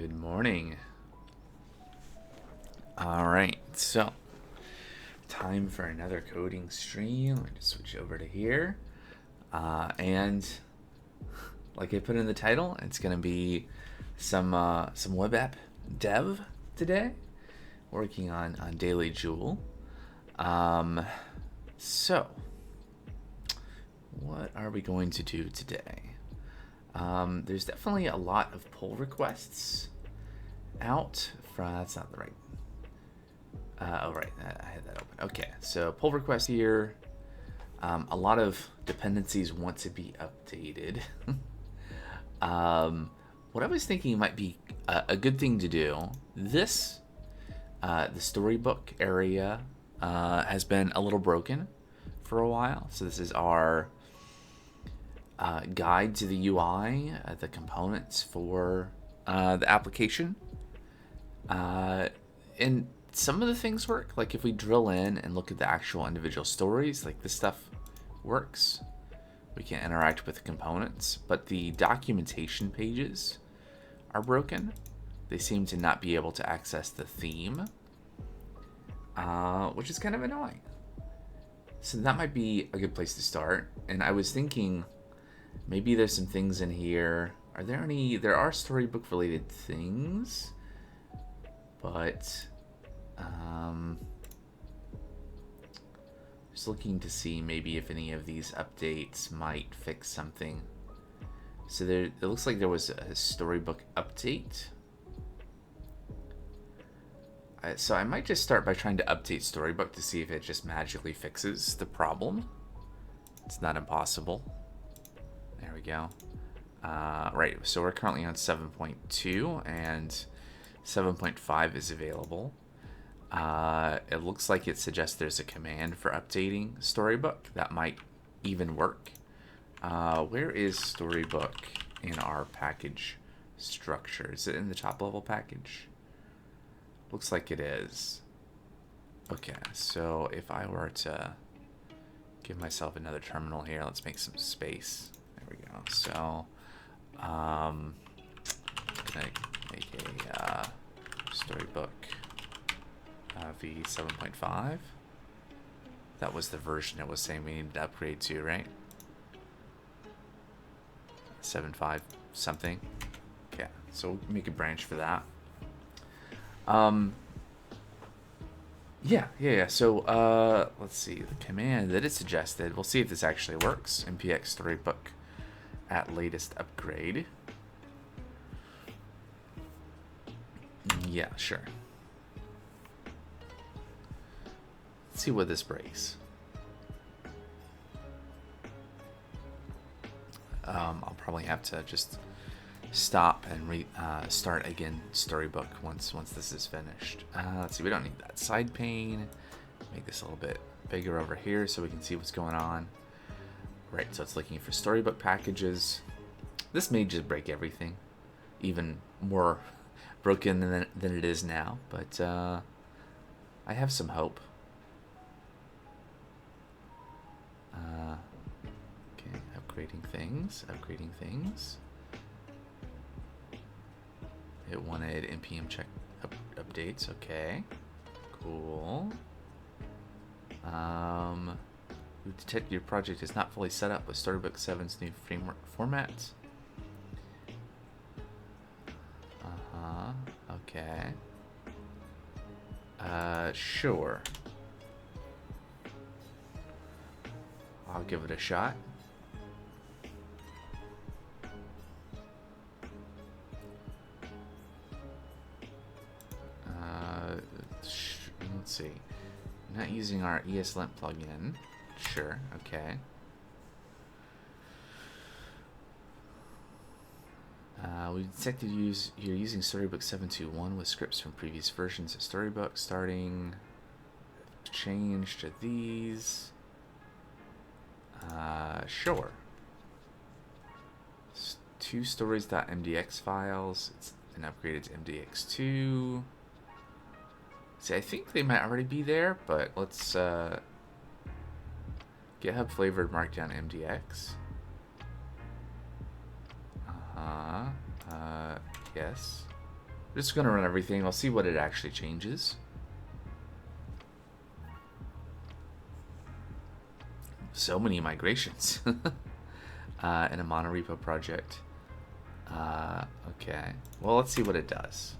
Good morning. All right, so time for another coding stream. Let me just switch over to here. And like I put in the title, it's going to be some web app dev today, working on DailyJoule. So what are we going to do today? There's definitely a lot of pull requests out from, that's not the right, right, I had that open. Okay, so pull request here. A lot of dependencies want to be updated. What I was thinking might be a good thing to do, the Storybook area has been a little broken for a while. So this is our guide to the UI, the components for the application. And some of the things work. Like if we drill in and look at the actual individual stories, like this stuff works. We can interact with the components, but the documentation pages are broken. They seem to not be able to access the theme, which is kind of annoying. So that might be a good place to start. And I was thinking maybe there's some things in here. Are there any? There are Storybook related things, but just looking to see maybe if any of these updates might fix something. So there, it looks like there was a Storybook update. So I might just start by trying to update Storybook to see if it just magically fixes the problem. It's not impossible. There we go. Right, so we're currently on 7.2 and 7.5 is available. It looks like it suggests there's a command for updating Storybook. That might even work. Where is Storybook in our package structure? Is it in the top level package? Looks like it is. Okay, so if I were to give myself another terminal here, let's make some space. There we go. So, I'm gonna make a Storybook v7.5. That was the version it was saying we needed to upgrade to, right? 7.5 something. Okay, so we'll make a branch for that. Yeah. So, let's see the command that it suggested. We'll see if this actually works. npx Storybook at latest upgrade. Yeah, sure. Let's see what this breaks. I'll probably have to just stop and start again Storybook once this is finished. Let's see, we don't need that side pane. Make this a little bit bigger over here so we can see what's going on. Right, so it's looking for Storybook packages. This may just break everything, even more broken than it is now, but I have some hope. Okay, upgrading things. It wanted npm check updates. Okay, cool. We detect your project is not fully set up with Storybook 7's new framework format. Okay. Sure. I'll give it a shot. Let's see. Not using our ESLint plugin. Sure, okay. We detected you're using Storybook 7.2.1 with scripts from previous versions of Storybook. Starting change to these. Sure. Two stories.mdx files. It's been upgraded to mdx2. See, I think they might already be there, but let's GitHub flavored markdown mdx. Yes. just going to run everything. I'll see what it actually changes. So many migrations in a monorepo project. Okay. Well, let's see what it does.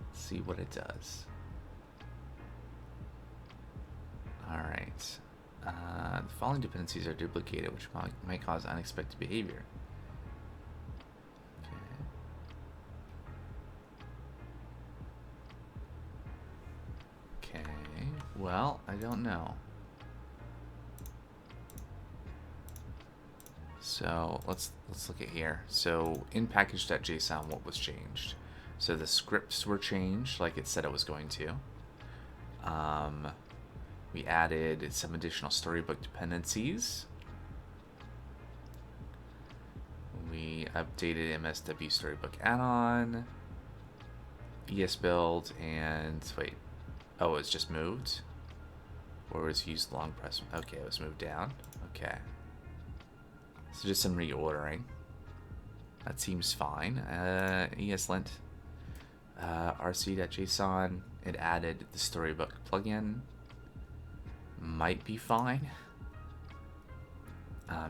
Let's see what it does. All right. The following dependencies are duplicated, which might cause unexpected behavior. Okay. Well, I don't know. So let's look at here. So in package.json, what was changed? So the scripts were changed, like it said it was going to. We added some additional Storybook dependencies. We updated MSW Storybook add-on, ESBuild, and wait. Oh, it's just moved? Or was used long press? Okay, it was moved down. Okay. So just some reordering. That seems fine. ESLint, rc.json. It added the Storybook plugin. Might be fine.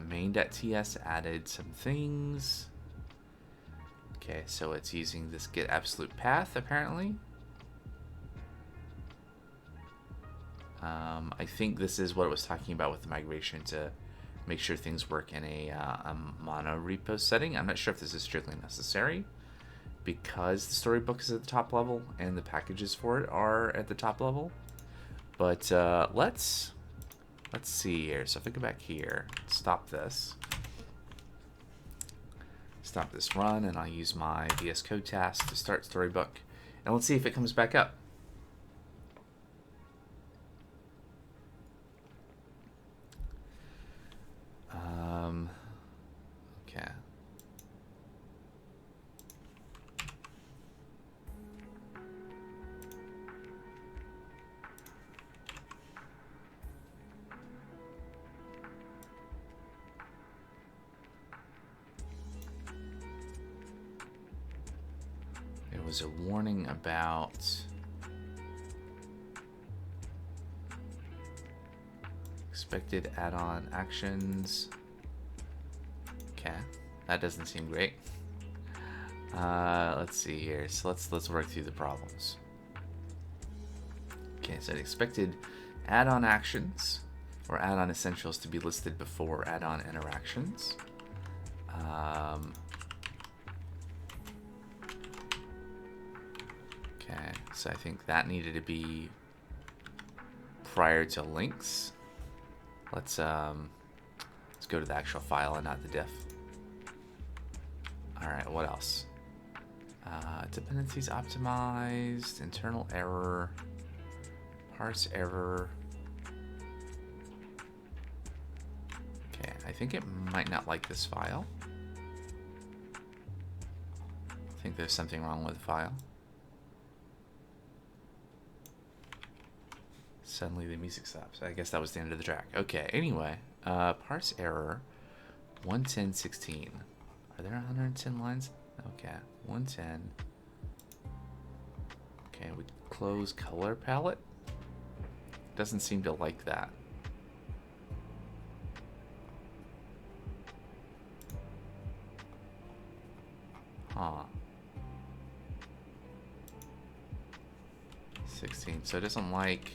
Main.ts added some things. Okay, so it's using this get absolute path apparently. I think this is what it was talking about with the migration to make sure things work in a mono repo setting. I'm not sure if this is strictly necessary because the Storybook is at the top level and the packages for it are at the top level. But let's see here. So if I go back here, stop this run, and I'll use my VS Code task to start Storybook, and let's see if it comes back up. Okay. There was a warning about expected add-on actions. Okay, that doesn't seem great. Let's see here. So let's work through the problems. Okay, so it expected add-on actions or add-on essentials to be listed before add-on interactions. Okay, so I think that needed to be prior to links. Let's go to the actual file and not the diff. All right, what else? Dependencies optimized, internal error, parse error. Okay, I think it might not like this file. I think there's something wrong with the file. Suddenly the music stops. I guess that was the end of the track. Okay, anyway, parse error 110.16. Are there 110 lines? Okay, 110. Okay, we close color palette. Doesn't seem to like that. Huh. 16. So it doesn't like.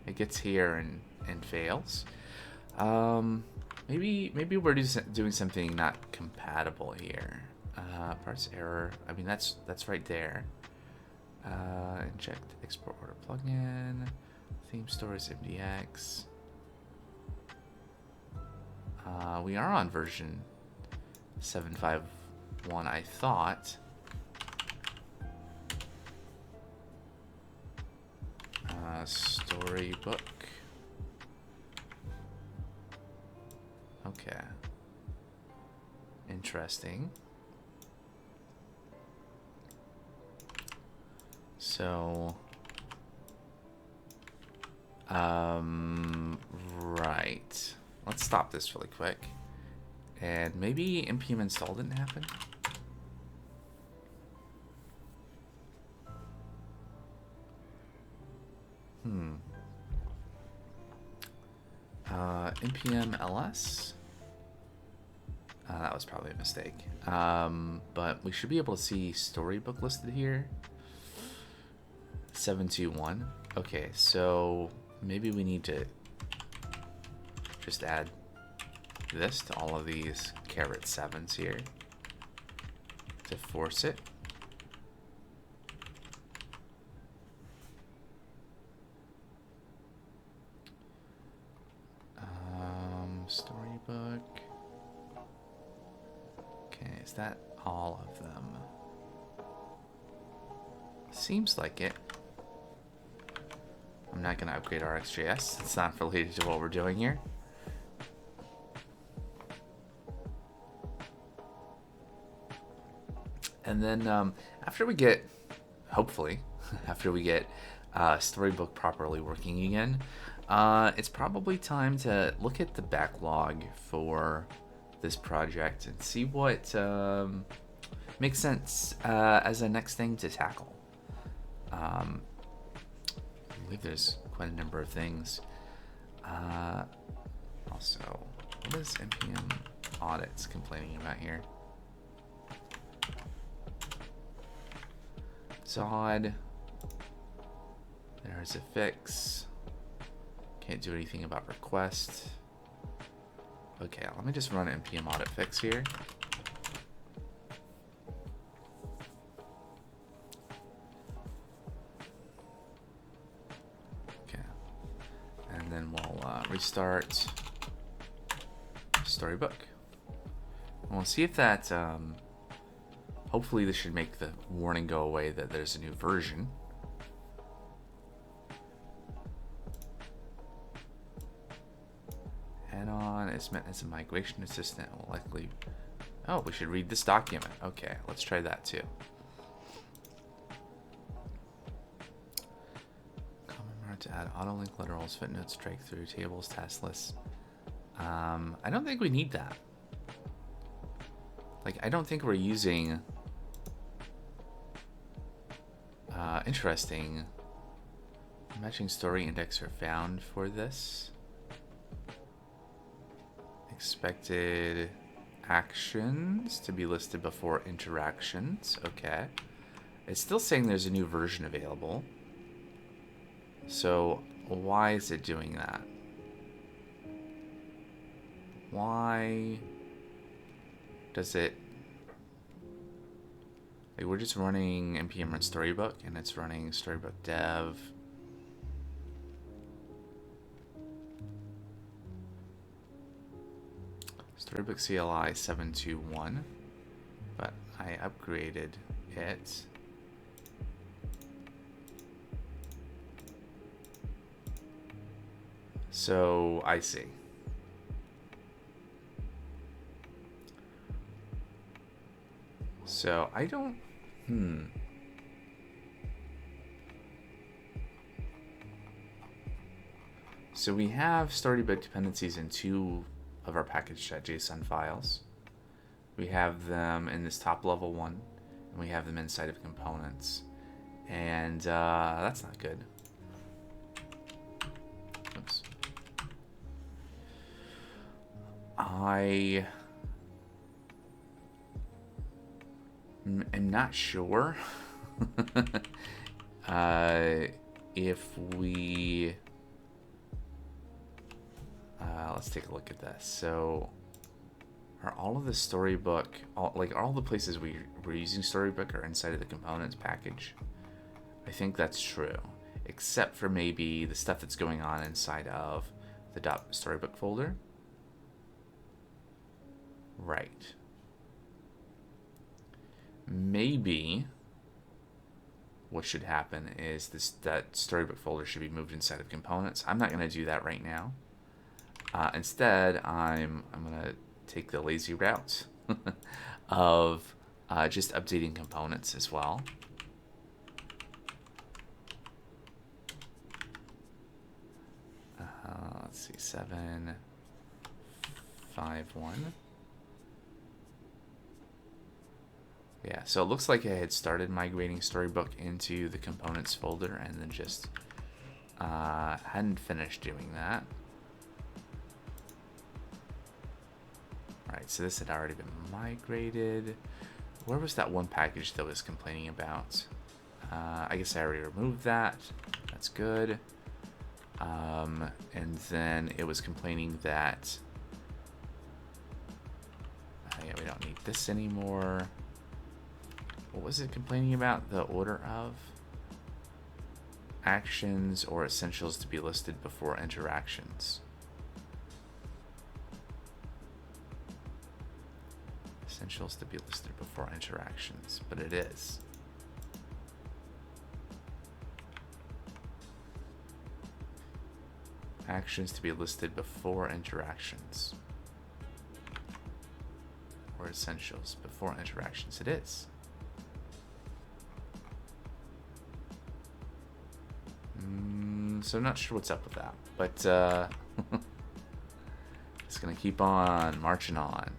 It gets here and fails. Maybe we're doing something not compatible here. Parse error. I mean that's right there. Inject export order plugin. Theme stores MDX. We are on version 7.5.1, I thought. Storybook. Okay. Interesting. So, right. Let's stop this really quick. And maybe npm install didn't happen. npm ls. That was probably a mistake. But we should be able to see Storybook listed here. 721. Okay, so maybe we need to just add this to all of these _7s here to force it. Storybook. Okay, is that all of them? Seems like it. I'm not going to upgrade RxJS. It's not related to what we're doing here. And then after we get, hopefully, after we get Storybook properly working again, it's probably time to look at the backlog for this project and see what makes sense as a next thing to tackle. I believe there's quite a number of things. Also, what is npm audits complaining about here? Zod. There's a fix. Can't do anything about request. Okay, let me just run npm audit fix here. Okay, and then we'll restart Storybook. And we'll see if that. Hopefully, this should make the warning go away that there's a new version. Add-on is meant as a migration assistant. Will likely. Oh, we should read this document. Okay, let's try that too. Common mode to add auto-link literals, footnotes, strike through tables, task lists. I don't think we need that. Like, I don't think we're using interesting. Matching story index are found for this. Expected actions to be listed before interactions. Okay. It's still saying there's a new version available. So why is it doing that? Why does it... Like, we're just running npm run storybook and it's running storybook dev. Storybook CLI 721, but I upgraded it. So I see. So I don't, So we have Storybook dependencies in two of our package.json files. We have them in this top level one, and we have them inside of components. And that's not good. Oops. I am not sure if we... let's take a look at this. So, are all of the Storybook, all the places we're using Storybook are inside of the components package? I think that's true, except for maybe the stuff that's going on inside of the .storybook folder. Right. Maybe what should happen is that Storybook folder should be moved inside of components. I'm not going to do that right now. Instead, I'm going to take the lazy route of just updating components as well. Let's see, 751. Yeah, so it looks like I had started migrating Storybook into the components folder and then just Hadn't finished doing that. Alright, so this had already been migrated. Where was that one package that was complaining about? I guess I already removed that. That's good. And then it was complaining that yeah, we don't need this anymore. What was it complaining about? The order of actions or essentials to be listed before interactions. Essentials to be listed before interactions, but it is. Actions to be listed before interactions. Or essentials before interactions. It is. So I'm not sure what's up with that, but it's gonna keep on marching on.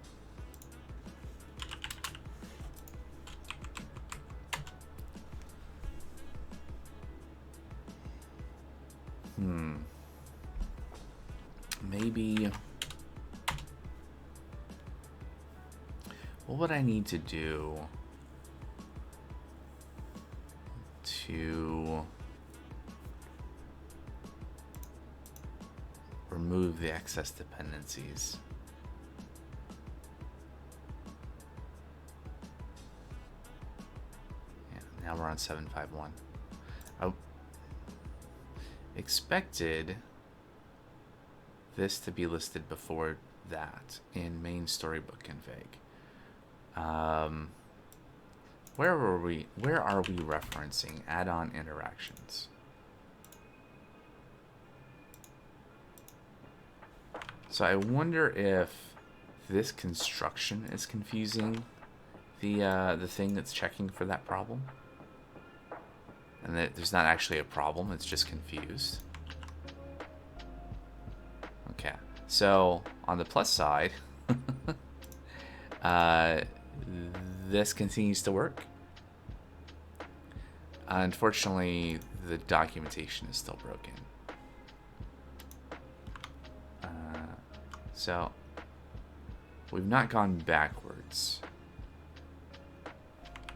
Maybe what would I need to do to remove the excess dependencies? Yeah, now we're on 751. I expected this to be listed before that in main storybook config. Where are we referencing add-on interactions? So I wonder if this construction is confusing the thing that's checking for that problem, and that there's not actually a problem, it's just confused. Okay, so on the plus side, this continues to work. Unfortunately, the documentation is still broken. So we've not gone backwards,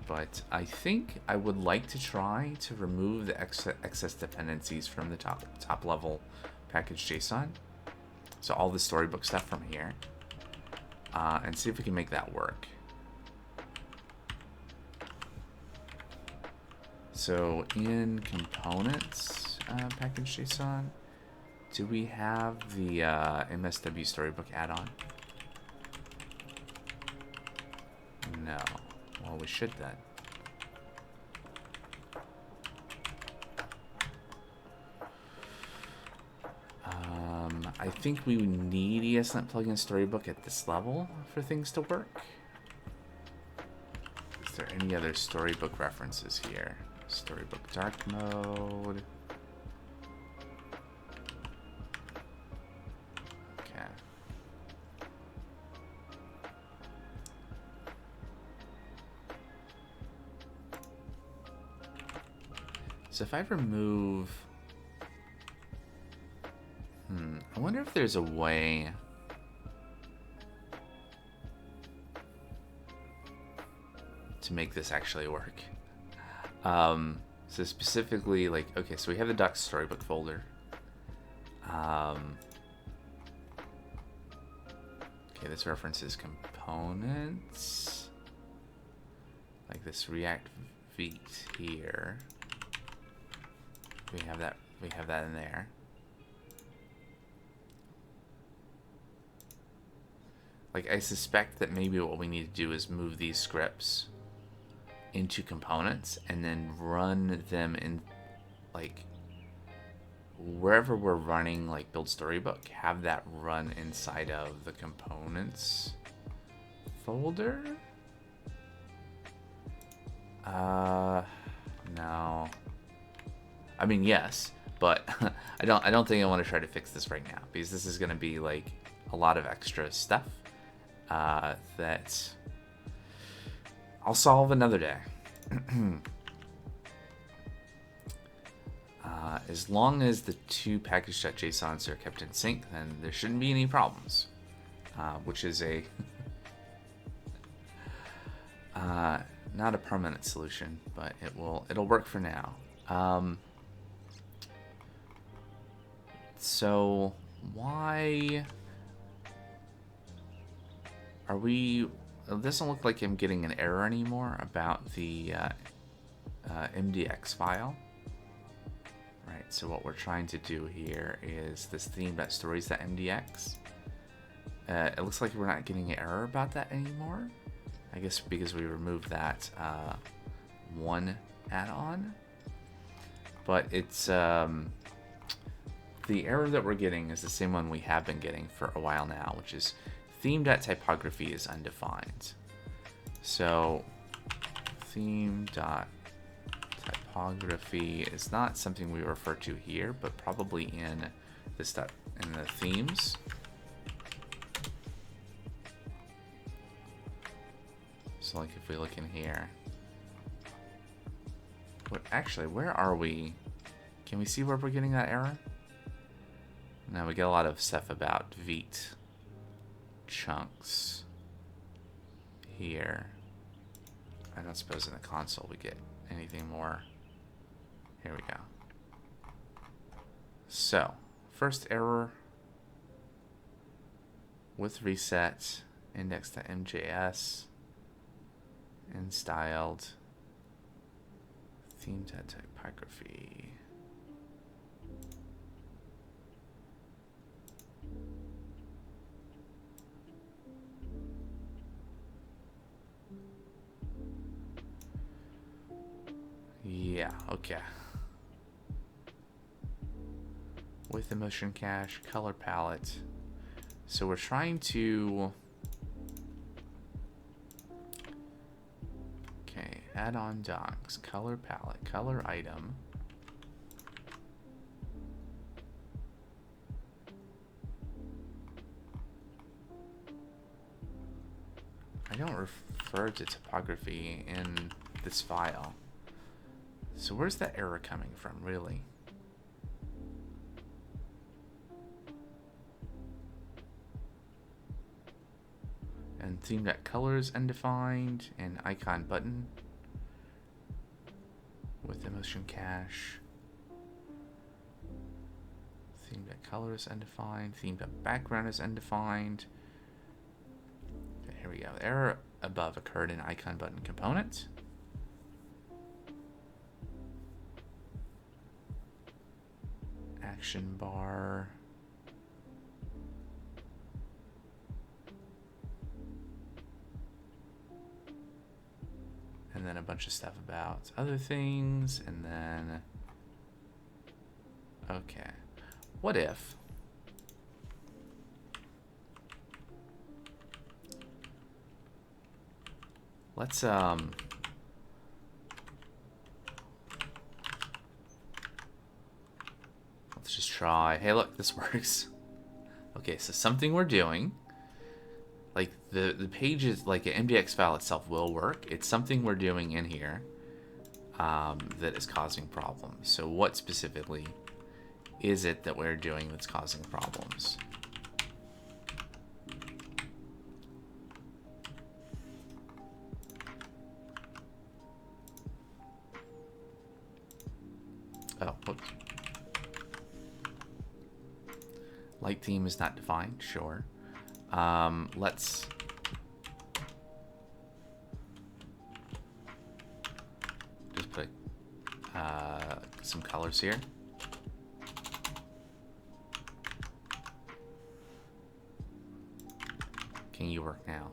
but I think I would like to try to remove the excess dependencies from the top level package JSON. So all the storybook stuff from here, and see if we can make that work. So in components package JSON, do we have the MSW Storybook add-on? No. Well, we should then. I think we need ESLint plugin Storybook at this level for things to work. Is there any other Storybook references here? Storybook dark mode. Okay. So if I remove... I wonder if there's a way... to make this actually work. So specifically, like, okay, so we have the docs storybook folder. Okay, this references components. Like this React Vite here. We have that in there. Like, I suspect that maybe what we need to do is move these scripts into components and then run them in, like, wherever we're running, like, build storybook, have that run inside of the components folder. No. I mean, yes, but I don't think I want to try to fix this right now, because this is going to be like a lot of extra stuff that I'll solve another day. As long as the two package.jsons are kept in sync, then there shouldn't be any problems, which is a not a permanent solution, but it'll work for now. So why are we? It doesn't look like I'm getting an error anymore about the MDX file. Right, so what we're trying to do here is this theme.stories.mdx. It looks like we're not getting an error about that anymore. I guess because we removed that one add-on. But it's the error that we're getting is the same one we have been getting for a while now, which is theme.typography is undefined. So theme.typography is not something we refer to here, but probably in the themes. So like if we look in here, actually, where are we? Can we see where we're getting that error? Now we get a lot of stuff about Vite chunks here. I don't suppose in the console we get anything more. Here we go. So, first error with reset, index.mjs, and styled theme.typography. Yeah, okay. With the motion cache, color palette. So we're trying to... Okay, add-on docs, color palette, color item. I don't refer to typography in this file. So where's that error coming from, really? And theme.colors undefined, and icon button with the motion cache. Theme.colors undefined, theme.background is undefined. Okay, here we go. The error above occurred in icon button component. Action bar. And then a bunch of stuff about other things, and then... Okay. What if... Let's just try. Hey, look, this works. Okay, so something we're doing, like the page is like an MDX file itself will work. It's something we're doing in here that is causing problems. So what specifically is it that we're doing that's causing problems? Oh, whoops. Light theme is not defined, sure. Let's just put some colors here. Can you work now?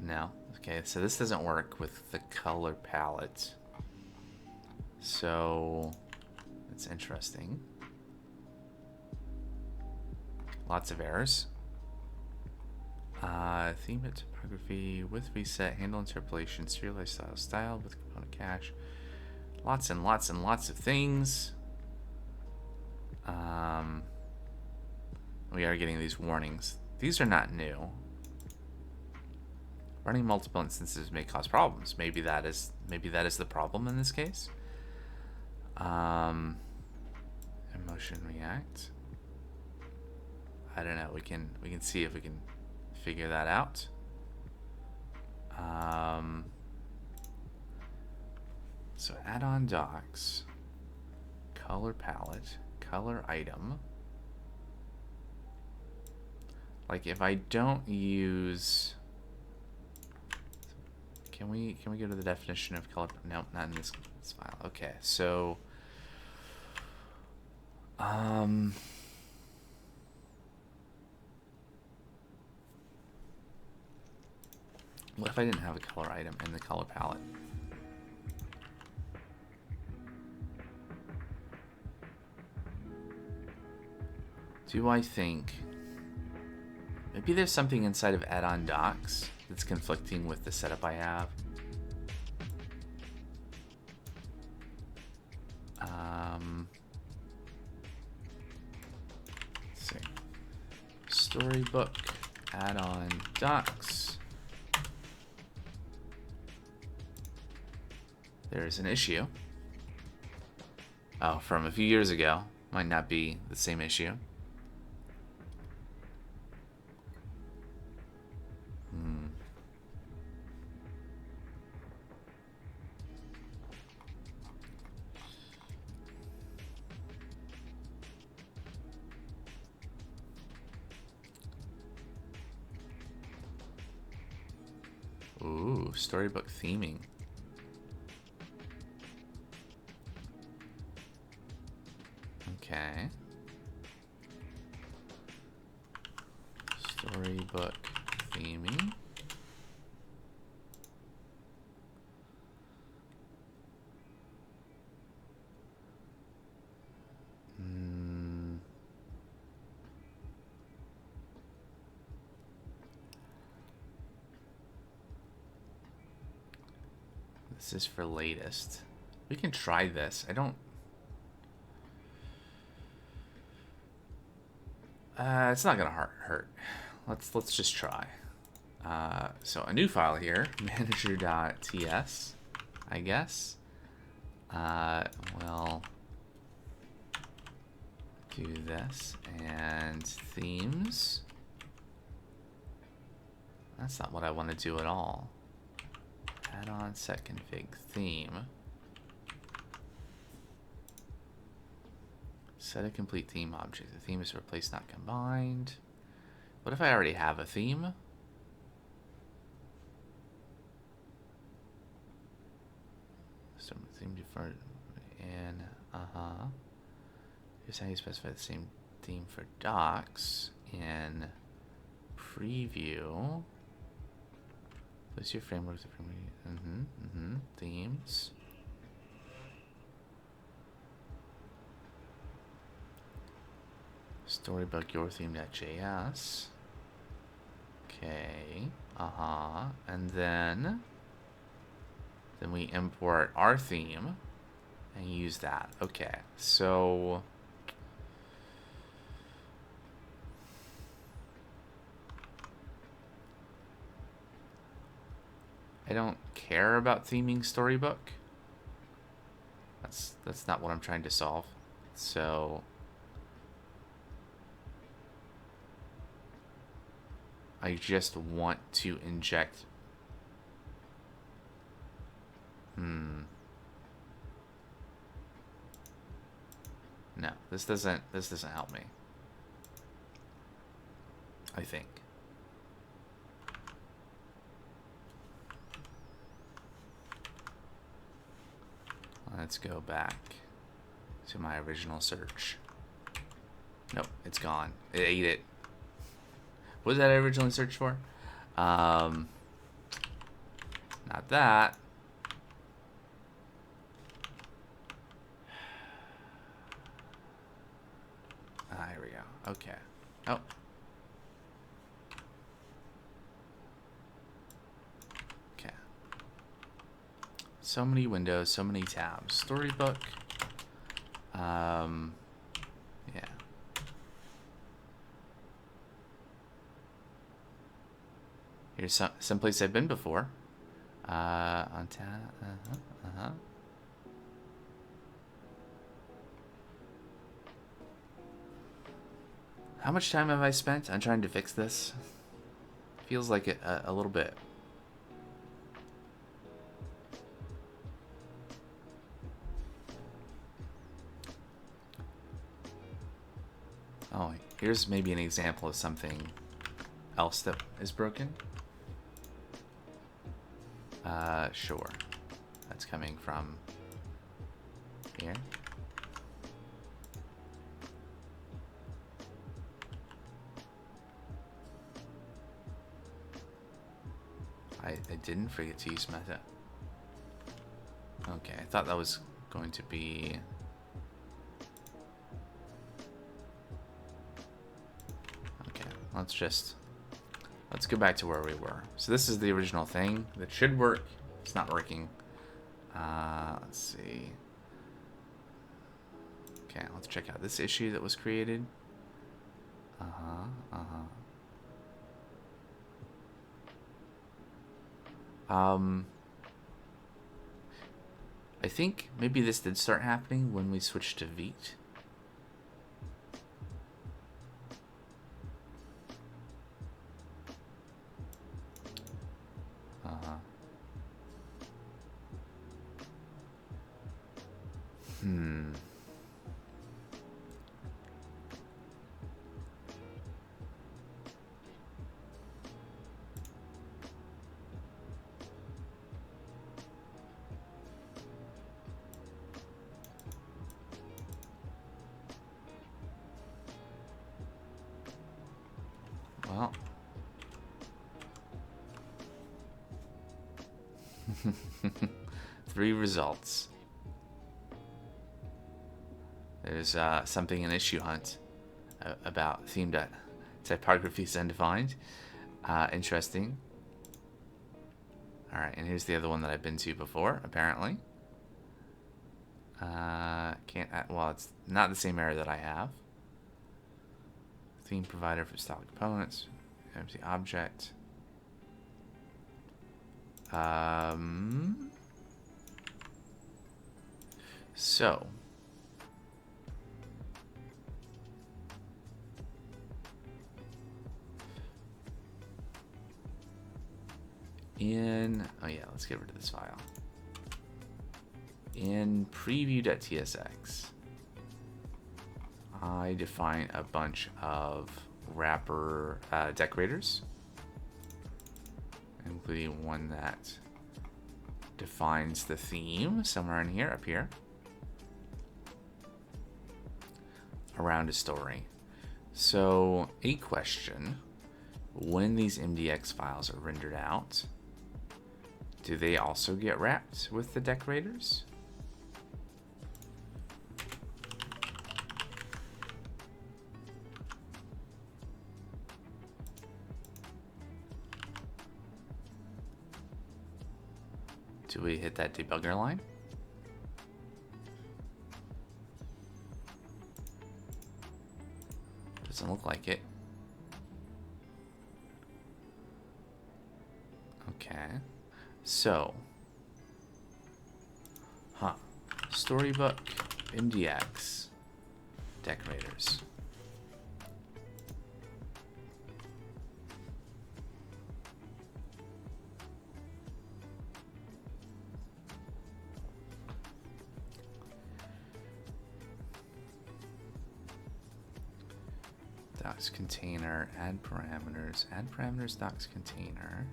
No. Okay, so this doesn't work with the color palette. So it's interesting. Lots of errors. Theme to typography with reset, handle interpolation, serialized style with component cache. Lots and lots and lots of things. We are getting these warnings. These are not new. Running multiple instances may cause problems. Maybe that is the problem in this case. Emotion React. I don't know. We can see if we can figure that out. So add-on docs, color palette, color item. Like if I don't use, can we go to the definition of color? No, not in this file. Okay, so what if I didn't have a color item in the color palette? Do I think maybe there's something inside of add-on docs that's conflicting with the setup I have? Let's see. Storybook add-on docs. There's an issue. Oh, from a few years ago. Might not be the same issue. Ooh, storybook theming. Okay. Storybook theming. This is for latest. We can try this. I don't... it's not gonna hurt. Let's just try. So a new file here, manager.ts, I guess. We'll do this and themes. That's not what I want to do at all. Add-on set config theme. Set a complete theme object. The theme is replaced, not combined. What if I already have a theme? So theme deferred and here's how you specify the same theme for docs in preview. Place your frameworks. Themes. Storybook your theme.js. Okay. And then we import our theme and use that. Okay. So I don't care about theming Storybook. That's not what I'm trying to solve. So I just want to inject. No, this doesn't help me. I think. Let's go back to my original search. Nope, it's gone. It ate it. What did I originally search for? Not that. Here we go. Okay. Oh. Okay. So many windows, so many tabs. Storybook. Yeah. Here's some place I've been before. On How much time have I spent on trying to fix this? Feels like it a little bit. Oh, here's maybe an example of something else that is broken. Sure. That's coming from here. I didn't forget to use meta. Okay, I thought that was going to be... Okay, let's go back to where we were. So this is the original thing that should work. It's not working. Let's see. Okay, let's check out this issue that was created. I think maybe this did start happening when we switched to Vite. Well, 3 results. There's something in issue hunt about theme.typography is undefined. Interesting. All right, and here's the other one that I've been to before, apparently. Well, it's not the same error that I have. Theme provider for style components, empty object. So oh yeah, let's get rid of this file. In preview.tsx, I define a bunch of wrapper decorators, including one that defines the theme somewhere in here, up here, around a story. So a question: when these MDX files are rendered out, do they also get wrapped with the decorators? Do we hit that debugger line? Doesn't look like it. Okay. So. Storybook, MDX, decorators. Docs container, add parameters, docs container.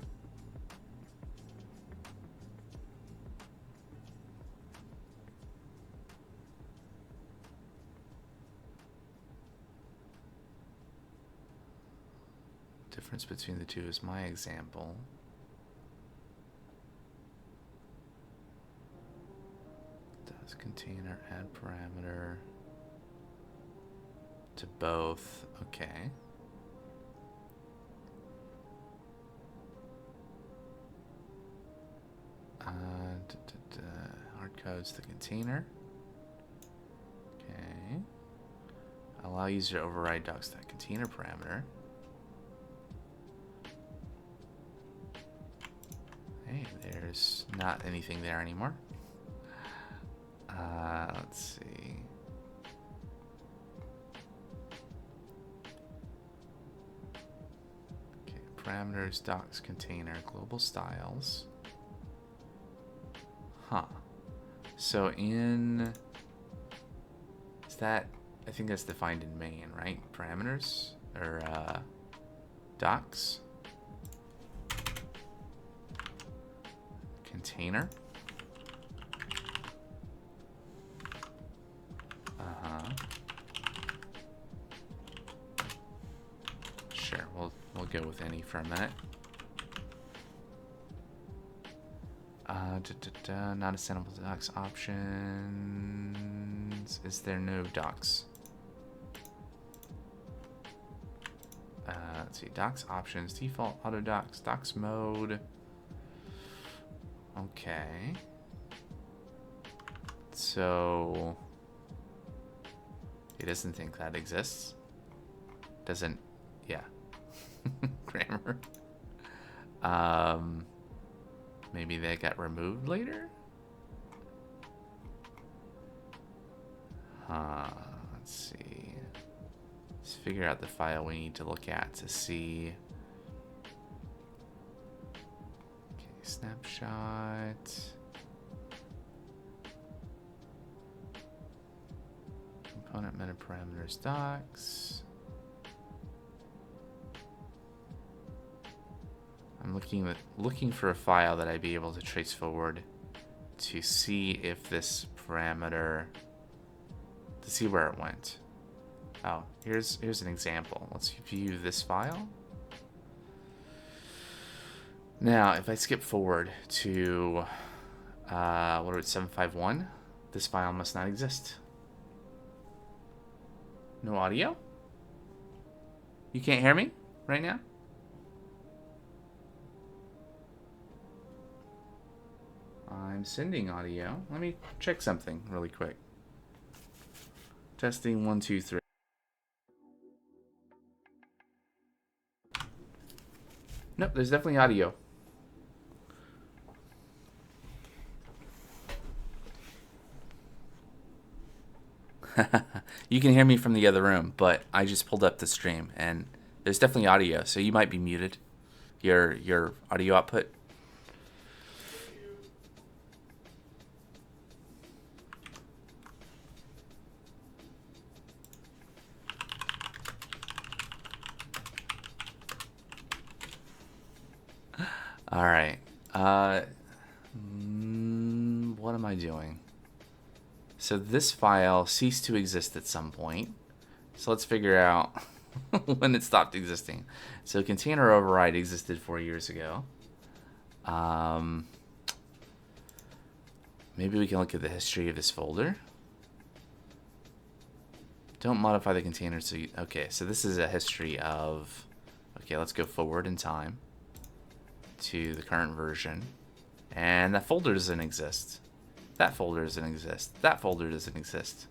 Difference between the two is my example. Docs container, add parameter. To both, okay. Hardcode's the container. Okay. Allow user to override docs.container parameter. not anything there anymore. Let's see. Okay, parameters, docs, container, global styles. Huh. So in... Is that... I think that's defined in main, right? Parameters? Or, docs? Container? Sure, we'll go with any for a minute. Not assemblable docs options. Is there no docs? Let's see, docs options, default auto docs, docs mode. Okay. So he doesn't think that exists. Doesn't, yeah. Grammar. Maybe they got removed later? Let's see. Let's figure out the file we need to look at to see. Okay, snapshot. Component meta parameters docs. I'm looking for a file that I'd be able to trace forward to see if this parameter, to see where it went. Oh, here's an example. Let's view this file. Now, if I skip forward to what are it, 751, this file must not exist. No audio? You can't hear me right now? I'm sending audio. Let me check something really quick. Testing 1, 2, 3. Nope, there's definitely audio. You can hear me from the other room, but I just pulled up the stream and there's definitely audio, so you might be muted. Your audio output. All right. What am I doing? So this file ceased to exist at some point. So let's figure out when it stopped existing. So container override existed 4 years ago. Maybe we can look at the history of this folder. Don't modify the container. So okay, so this is a history of... Okay, let's go forward in time to the current version. And that folder doesn't exist. That folder doesn't exist. That folder doesn't exist.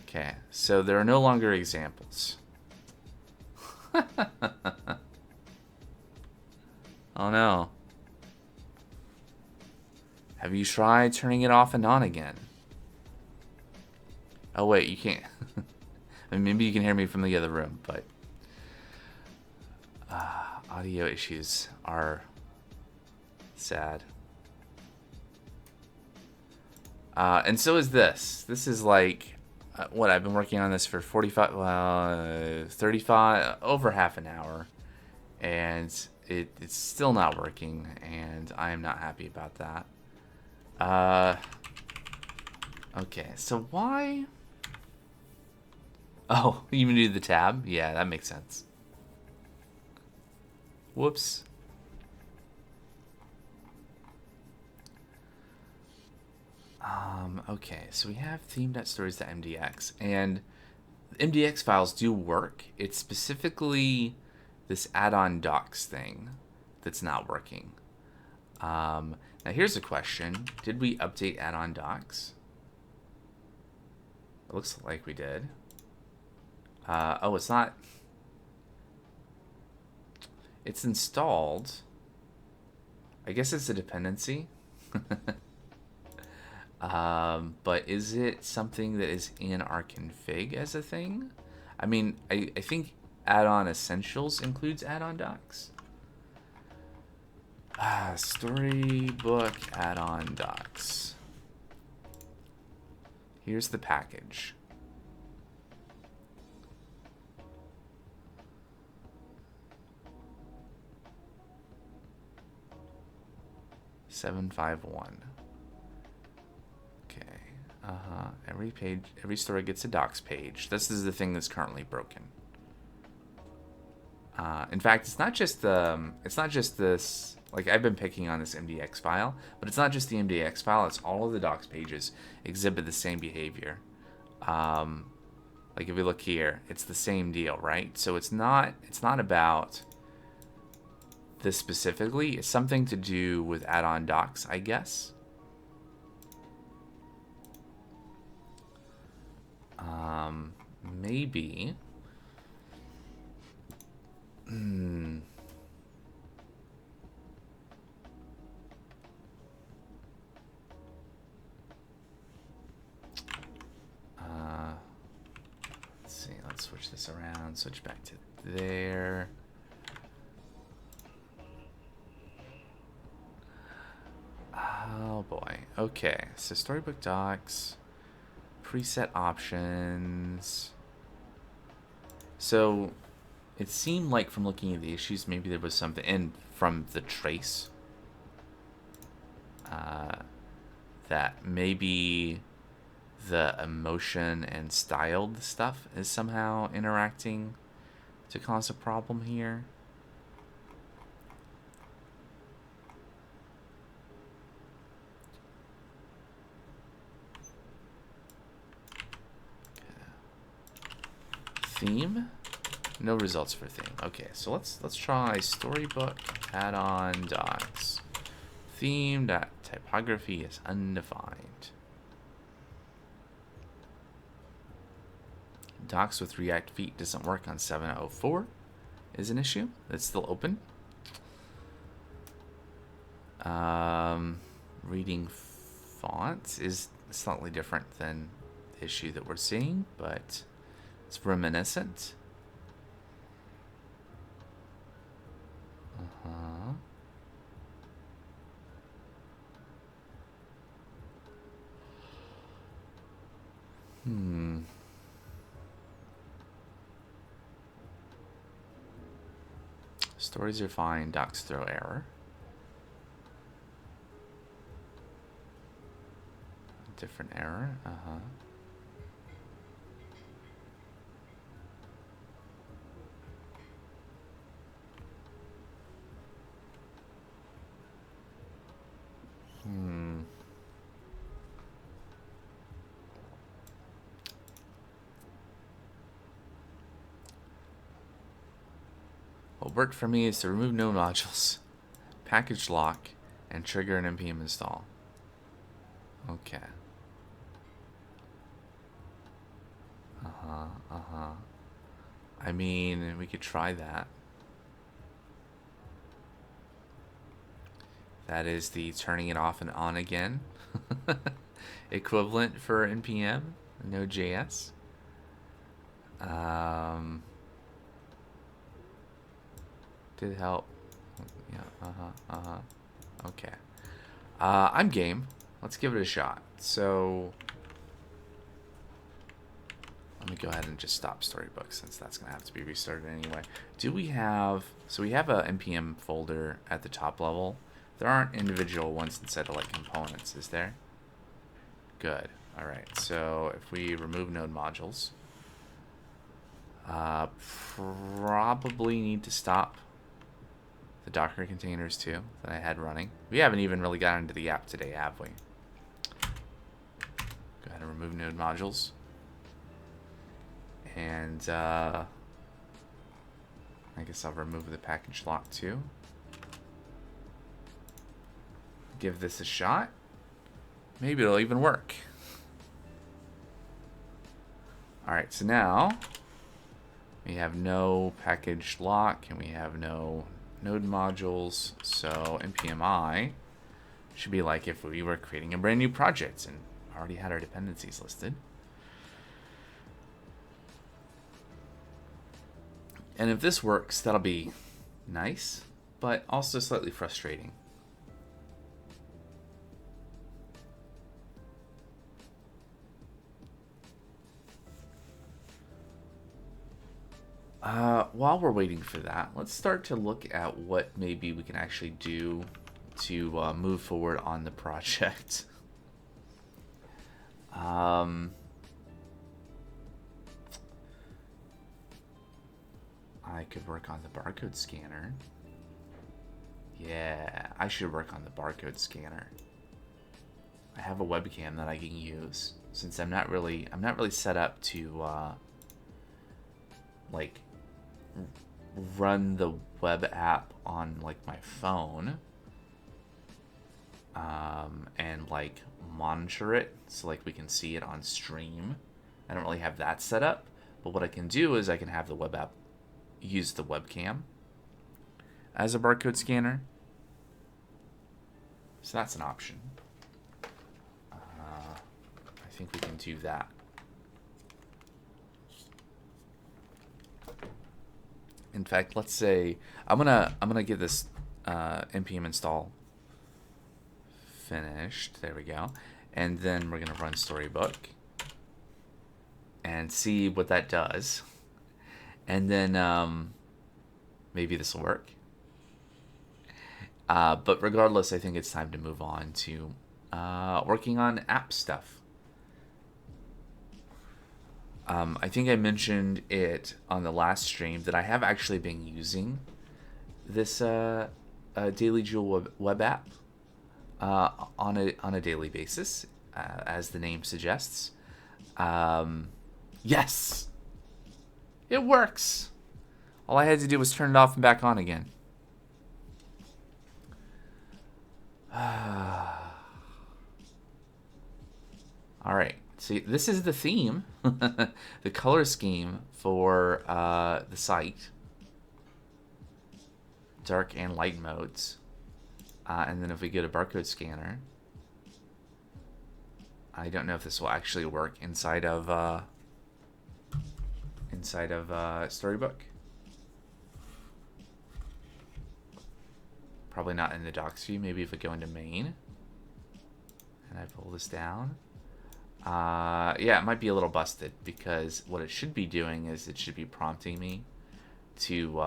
Okay, so there are no longer examples. Oh no. Have you tried turning it off and on again? Oh wait, you can't. I mean, maybe you can hear me from the other room, but audio issues are sad. And so is this. This is like, what, I've been working on this for 35, over half an hour. And it's still not working, and I am not happy about that. Okay, so why? Oh, you even do the tab? Yeah, that makes sense. Whoops. Okay, so we have theme.stories.mdx, and MDX files do work. It's specifically this add-on docs thing that's not working. Now here's a question. Did we update add-on docs? It looks like we did. Oh, it's not. It's installed. I guess it's a dependency. But is it something that is in our config as a thing? I mean, I think add-on essentials includes add-on docs. Storybook add-on docs. Here's the package. $751. Okay. Every page, every story gets a docs page. This is the thing that's currently broken. In fact, it's not just this. Like, I've been picking on this MDX file, but it's not just the MDX file. It's all of the docs pages exhibit the same behavior. Like if you look here, it's the same deal, right? So it's not about this specifically. It's something to do with add-on docs, I guess. Maybe. Let's see. Let's switch this around. Switch back to there. Oh boy. Okay. So Storybook docs, preset options. So it seemed like from looking at the issues, maybe there was something, and from the trace, that maybe the emotion and styled stuff is somehow interacting to cause a problem here. Theme? No results for theme. Okay, so let's try Storybook add-on docs. Theme.typography is undefined. Docs with React feet doesn't work on 704 is an issue. It's still open. Reading fonts is slightly different than the issue that we're seeing, but it's reminiscent. Stories are fine. Docs throw error. Different error. What worked for me is to remove node modules, package lock, and trigger an npm install. Okay. I mean, we could try that. That is the turning it off and on again equivalent for npm, Node.js. Did help. Yeah, okay. I'm game. Let's give it a shot. So let me go ahead and just stop Storybook, since that's gonna have to be restarted anyway. Do we have, so we have a npm folder at the top level. There aren't individual ones instead of like components, is there? Good. All right. So if we remove node modules, probably need to stop the Docker containers too that I had running. We haven't even really gotten into the app today, have we? Go ahead and remove node modules. And I guess I'll remove the package lock too. Give this a shot. Maybe it'll even work. Alright, so now we have no package lock and we have no node modules. So npmi should be like if we were creating a brand new project and already had our dependencies listed. And if this works, that'll be nice, but also slightly frustrating. While we're waiting for that, let's start to look at what maybe we can actually do to move forward on the project. I could work on the barcode scanner. Yeah, I should work on the barcode scanner. I have a webcam that I can use since I'm not really set up to like run the web app on like my phone and like monitor it so like we can see it on stream. I don't really have that set up, but what I can do is I can have the web app use the webcam as a barcode scanner. So that's an option. I think we can do that. In fact, let's say I'm gonna get this npm install finished. There we go. And then we're gonna run Storybook and see what that does. And then maybe this will work. But regardless, I think it's time to move on to working on app stuff. I think I mentioned it on the last stream that I have actually been using this DailyJoule web app on a daily basis, as the name suggests. Yes, it works. All I had to do was turn it off and back on again. All right. See, this is the theme, the color scheme for the site. Dark and light modes. And then if we go to barcode scanner, I don't know if this will actually work inside of Storybook. Probably not in the docs view. Maybe if I go into main and I pull this down. Yeah, it might be a little busted because what it should be doing is it should be prompting me to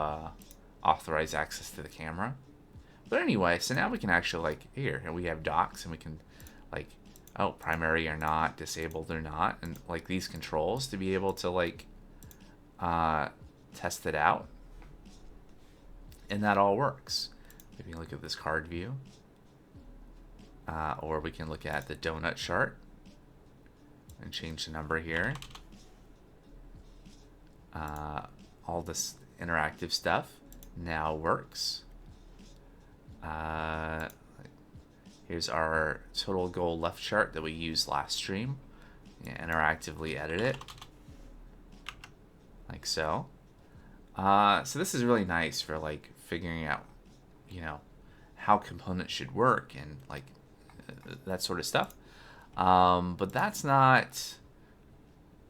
authorize access to the camera. But anyway, so now we can actually like here we have docs and we can like, oh, primary or not, disabled or not, and like these controls to be able to like test it out. And that all works. We can look at this card view, or we can look at the donut chart and change the number here. All this interactive stuff now works. Here's our total goal left chart that we used last stream. Yeah, interactively edit it like so. So this is really nice for like figuring out, you know, how components should work and like that sort of stuff. But that's not,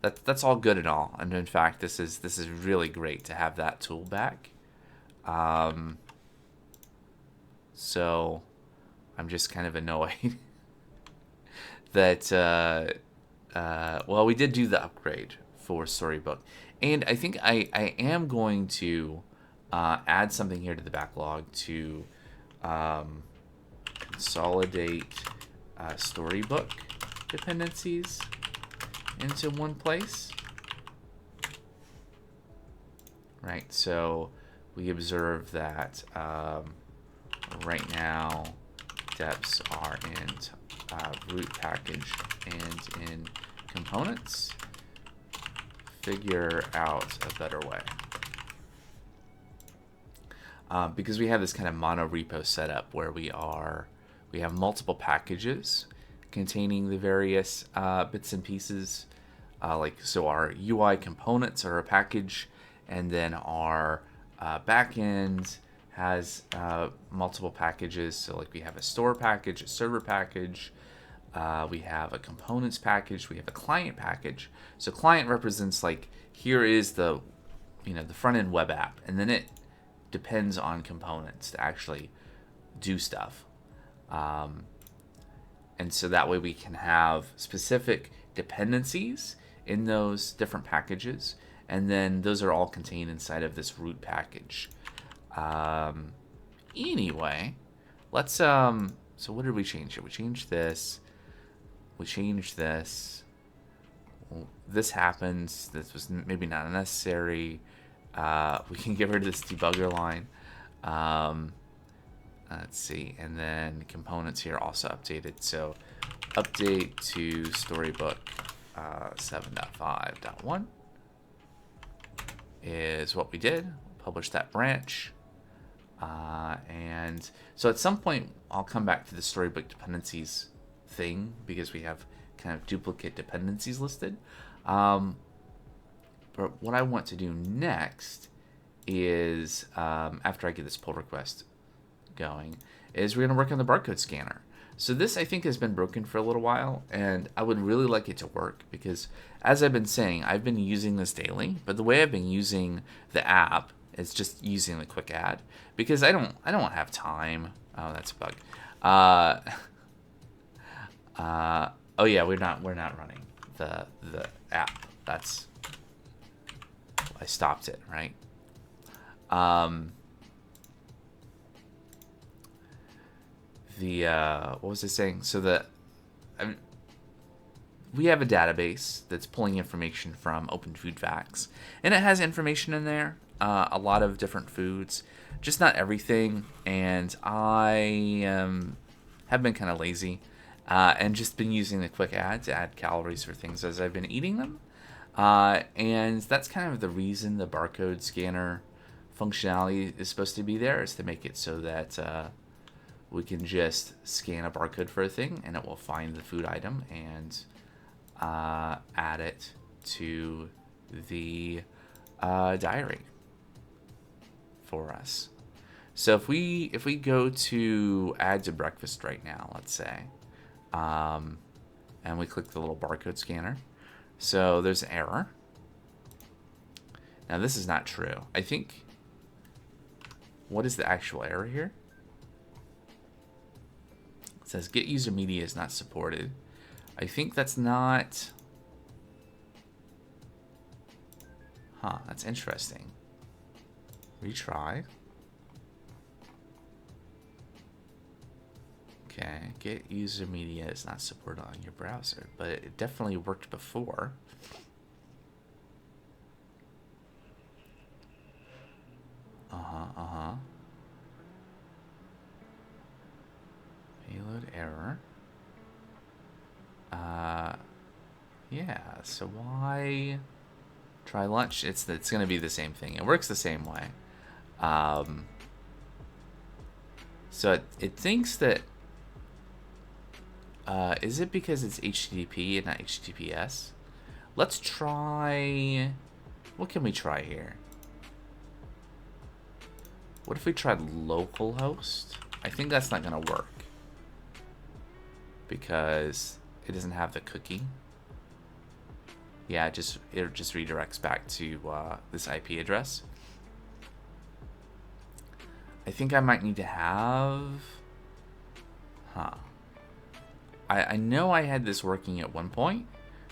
that's all good and all. And in fact, this is really great to have that tool back. So I'm just kind of annoyed that, well, we did do the upgrade for Storybook. And I think I am going to add something here to the backlog to consolidate Storybook dependencies into one place. Right, so we observe that right now deps are in root package and in components. Figure out a better way. Because we have this kind of mono repo setup where we have multiple packages containing the various bits and pieces. So our UI components are a package, and then our backend has multiple packages. So like we have a store package, a server package, we have a components package, we have a client package. So client represents like, here is the, the front end web app, and then it depends on components to actually do stuff. And so that way we can have specific dependencies in those different packages, and then those are all contained inside of this root package. Anyway, let's so what did we change here? We changed this. We changed this. Well, this happens. This was maybe not necessary. We can get rid of this debugger line. Let's see, and then components here also updated. So update to Storybook 7.5.1 is what we did. Publish that branch. And so at some point I'll come back to the Storybook dependencies thing, because we have kind of duplicate dependencies listed. But what I want to do next is, after I get this pull request going, is we're going to work on the barcode scanner. So this, I think, has been broken for a little while, and I would really like it to work, because as I've been saying, I've been using this daily, but the way I've been using the app is just using the quick add, because I don't have time. Oh, that's a bug. Oh yeah, we're not running the app. That's, I stopped it, right? What was I saying? So we have a database that's pulling information from Open Food Facts, and it has information in there, a lot of different foods, just not everything. And I have been kind of lazy, and just been using the quick add to add calories for things as I've been eating them. And that's kind of the reason the barcode scanner functionality is supposed to be there, is to make it so that we can just scan a barcode for a thing, and it will find the food item and add it to the diary for us. So if we go to add to breakfast right now, let's say, and we click the little barcode scanner, so there's an error. Now this is not true. I think, what is the actual error here? It says get user media is not supported. I think that's not. Huh, that's interesting. Retry. Okay, get user media is not supported on your browser, but it definitely worked before. Payload error. Yeah, so why try lunch? It's going to be the same thing. It works the same way. So it thinks that, is it because it's HTTP and not HTTPS? Let's try, what can we try here? What if we tried localhost? I think that's not going to work, because it doesn't have the cookie. Yeah, it just redirects back to this IP address. I think I might need to have... I know I had this working at one point,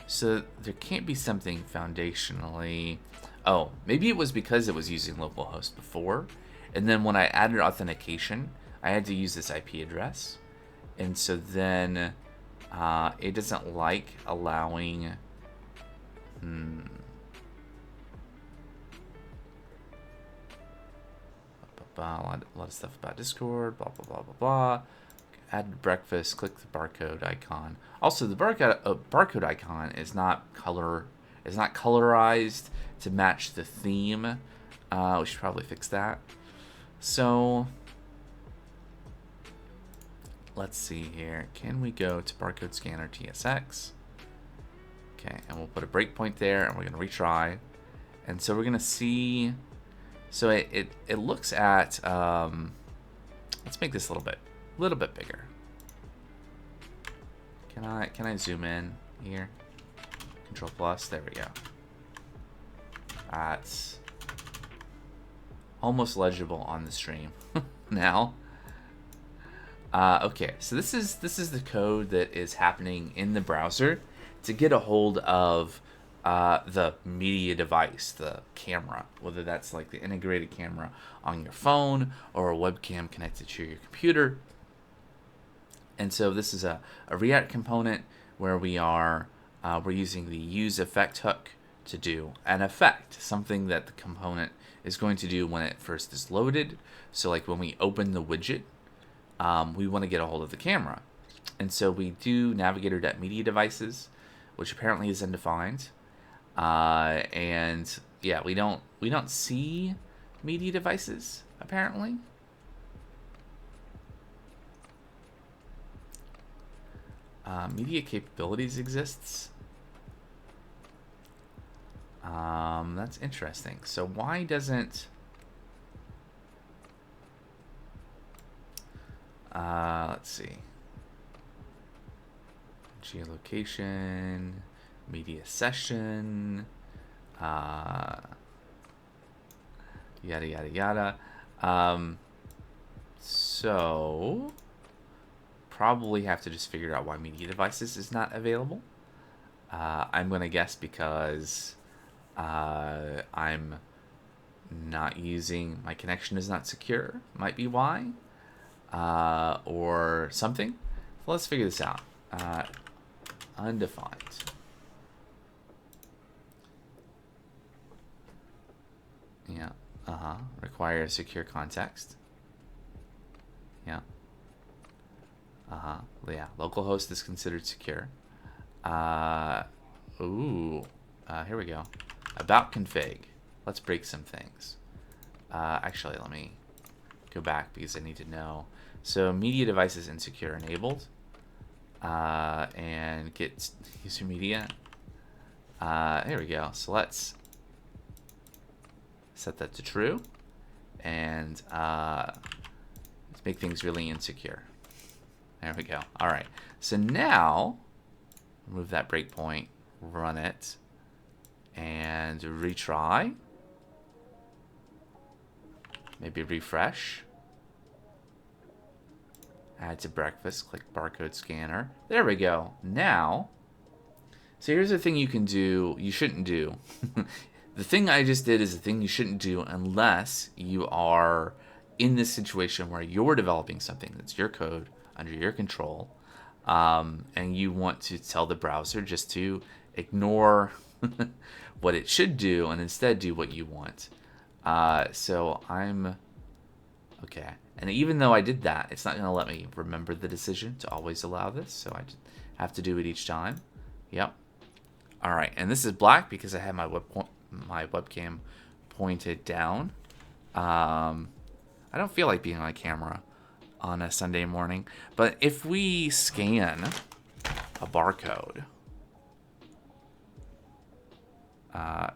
so there can't be something foundationally... Oh, maybe it was because it was using localhost before, and then when I added authentication, I had to use this IP address, and so then it doesn't like allowing... A lot of stuff about Discord, blah, blah, blah, blah, blah. Add breakfast, click the barcode icon. Also, the barcode icon is not colorized to match the theme. We should probably fix that. So, let's see here. Can we go to barcode scanner TSX? Okay, and we'll put a breakpoint there, and we're going to retry. And so we're going to see So it looks at, let's make this a little bit bigger. Can I zoom in here? Control plus, there we go. That's almost legible on the stream now. Okay, so this is the code that is happening in the browser to get a hold of the media device, the camera, whether that's like the integrated camera on your phone or a webcam connected to your computer. And so this is a React component where we're using the use effect hook to do an effect, something that the component is going to do when it first is loaded. So like when we open the widget, we want to get a hold of the camera. And so we do navigator.media devices, which apparently is undefined. And yeah, we don't see media devices apparently. Media capabilities exists. That's interesting. So why doesn't let's see. Geolocation, media session, yada yada yada. So probably have to just figure out why media devices is not available. I'm gonna guess because I'm not using, my connection is not secure. Might be why, or something. So let's figure this out. Undefined. Yeah. Require secure context. Yeah. Yeah. Localhost is considered secure. Here we go. About config. Let's break some things. Actually, let me go back because I need to know. So media devices insecure enabled. And get user media. Here we go. So let's set that to true. And let's make things really insecure. There we go. All right. So now, remove that breakpoint, run it, and retry. Maybe refresh. Add to breakfast, click barcode scanner. There we go. Now, so here's the thing you can do, you shouldn't do. The thing I just did is the thing you shouldn't do unless you are in this situation where you're developing something that's your code under your control, and you want to tell the browser just to ignore what it should do and instead do what you want. So I'm okay. And even though I did that, it's not going to let me remember the decision to always allow this. So I just have to do it each time. Yep. All right. And this is black because I have my webcam pointed down. I don't feel like being on camera on a Sunday morning. But if we scan a barcode,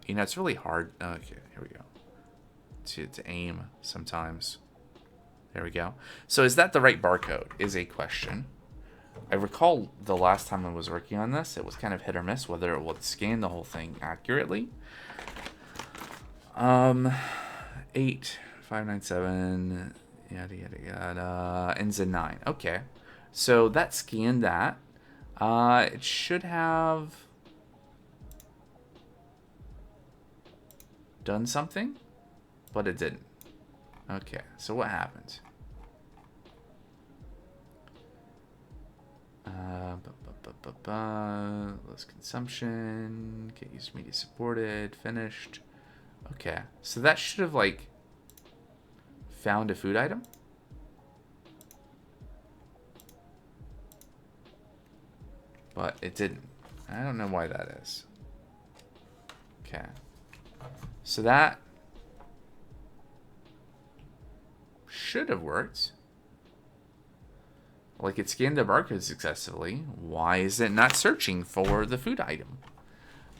it's really hard. Okay, here we go. To aim sometimes. There we go. So is that the right barcode is a question. I recall the last time I was working on this, it was kind of hit or miss whether it would scan the whole thing accurately. 8597, yada yada yada, ends in 9. Okay. So that scanned that. It should have done something, but it didn't. Okay, so what happened? Less consumption, get user media supported, finished. Okay, so that should have like found a food item. But it didn't. I don't know why that is. Okay. So that should have worked. Like it scanned the barcode successfully. Why is it not searching for the food item?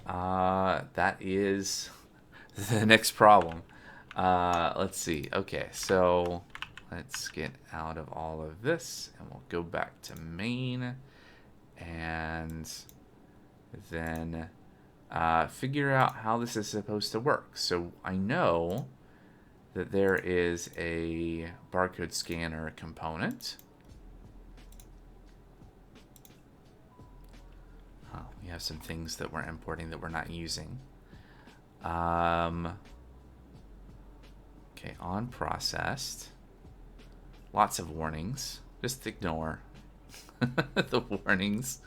That is the next problem. Let's see. Okay, so let's get out of all of this, and we'll go back to main, and then figure out how this is supposed to work. So I know that there is a barcode scanner component. We have some things that we're importing that we're not using. Okay, on processed. Lots of warnings. Just ignore the warnings.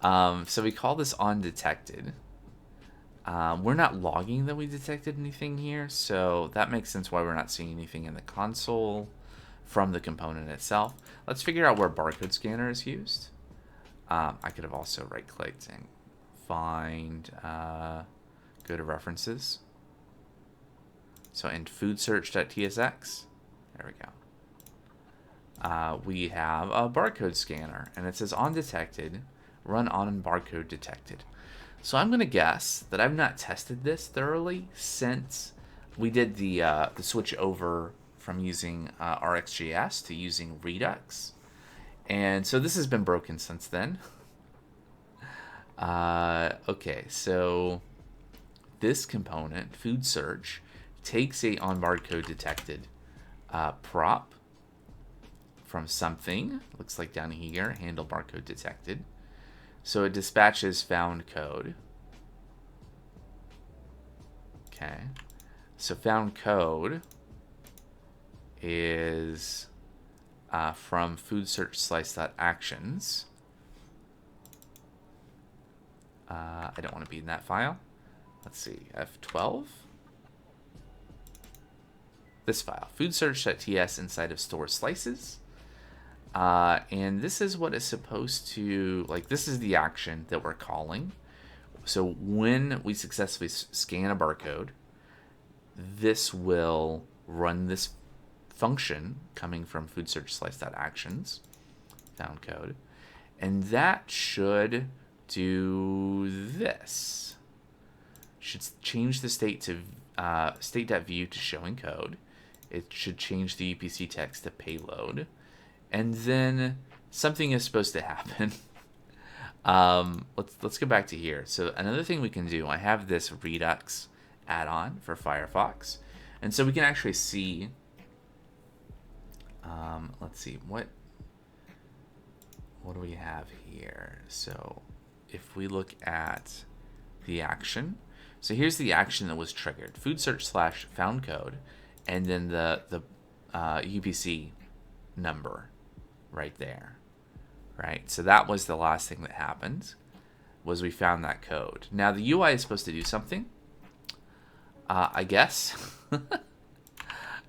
So we call this on detected. We're not logging that we detected anything here, so that makes sense why we're not seeing anything in the console from the component itself. Let's figure out where barcode scanner is used. I could have also right-clicked and find, go to references. So in foodsearch.tsx, there we go. We have a barcode scanner, and it says on detected, run on barcode detected. So I'm going to guess that I've not tested this thoroughly since we did the switch over from using RxJS to using Redux. And so this has been broken since then. Okay, so this component, food search, takes a on barcode detected prop from something. Looks like down here, handle barcode detected. So it dispatches found code. Okay. So found code is from food search slice.actions. I don't want to be in that file. Let's see, F12. This file, food search.ts inside of store slices. And this is what is supposed to, like, this is the action that we're calling. So when we successfully scan a barcode, this will run this function coming from food search slice.actions, found code, and that should do this. Should change the state to state.view to showing code. It should change the UPC text to payload. And then something is supposed to happen. Let's go back to here. So another thing we can do, I have this Redux add-on for Firefox. And so we can actually see, let's see, what do we have here? So if we look at the action, so here's the action that was triggered, food search / found code, and then the UPC number right there, right? So that was the last thing that happened, was we found that code. Now the UI is supposed to do something, I guess,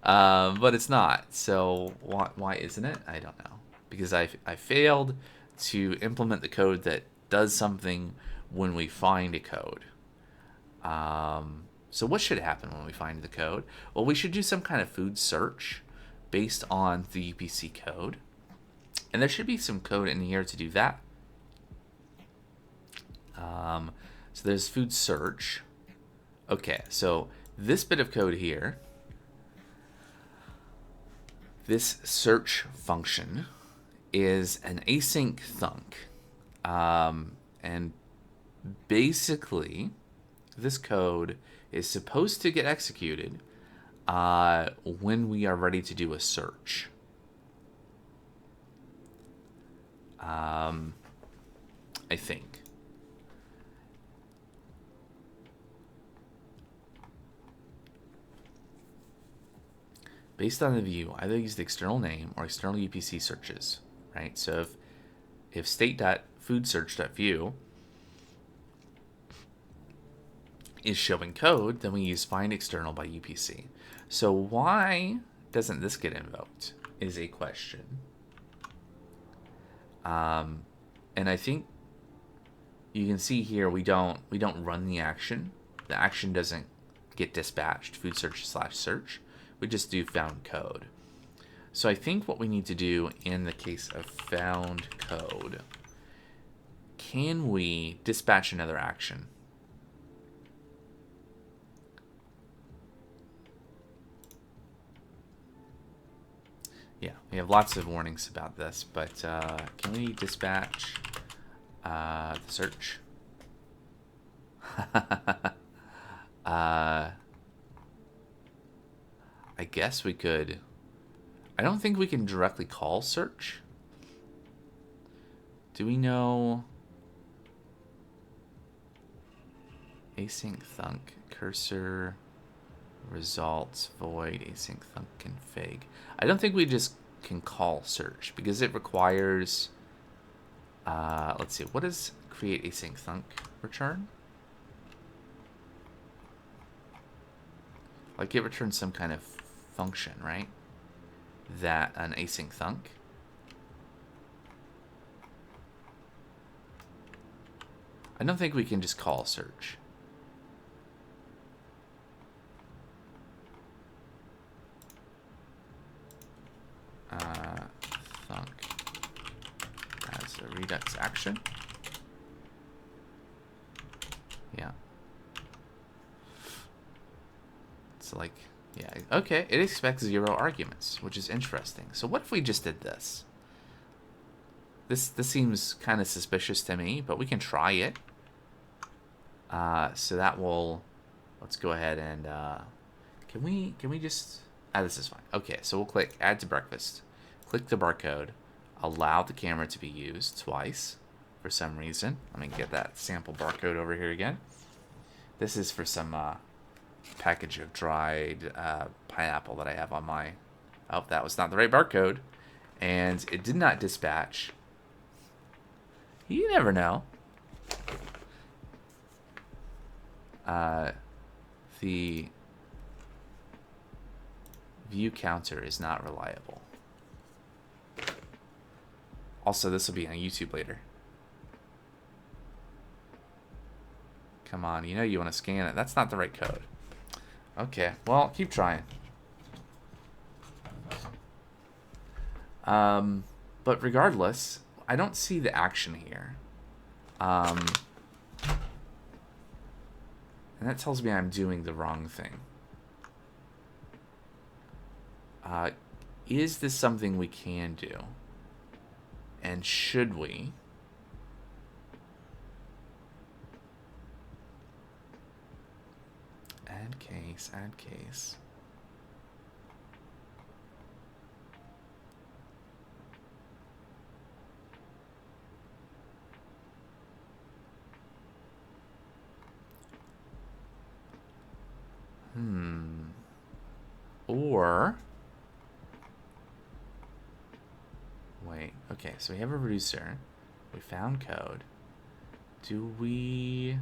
but it's not. So why isn't it? I don't know, because I failed to implement the code that does something when we find a code. So what should happen when we find the code? Well, we should do some kind of food search based on the UPC code. And there should be some code in here to do that. So there's food search. Okay, so this bit of code here, this search function is an async thunk. And basically, this code is supposed to get executed when we are ready to do a search. I think. Based on the view, either use the external name or external UPC searches, right? So if state.foodsearch.view is showing code, then we use find external by UPC. So why doesn't this get invoked is a question. And I think you can see here we don't run the action. The action doesn't get dispatched, food search / search. We just do found code. So I think what we need to do in the case of found code, can we dispatch another action? Yeah, we have lots of warnings about this, but can we dispatch the search? I guess we could. I don't think we can directly call search. Do we know? Async thunk cursor results void async thunk config. I don't think we just can call search because it requires. Let's see. What does create async thunk return? Like it returns some kind of function, right? That an async thunk. I don't think we can just call search. Thunk as a Redux action. Yeah. It's like, yeah, okay. It expects 0 arguments, which is interesting. So what if we just did this? This seems kind of suspicious to me, but we can try it. So that will, let's go ahead and, can we just, this is fine. Okay, so we'll click add to breakfast, click the barcode, allow the camera to be used twice for some reason. Let me get that sample barcode over here again. This is for some, package of dried, pineapple that I have on my, oh, that was not the right barcode. And it did not dispatch. You never know. The view counter is not reliable. Also, this will be on YouTube later. Come on, you know you want to scan it. That's not the right code. Okay, well, keep trying. But regardless, I don't see the action here. And that tells me I'm doing the wrong thing. Is this something we can do? And should we? Add case, add case. Or, wait, okay, so we have a reducer. We found code. Do we...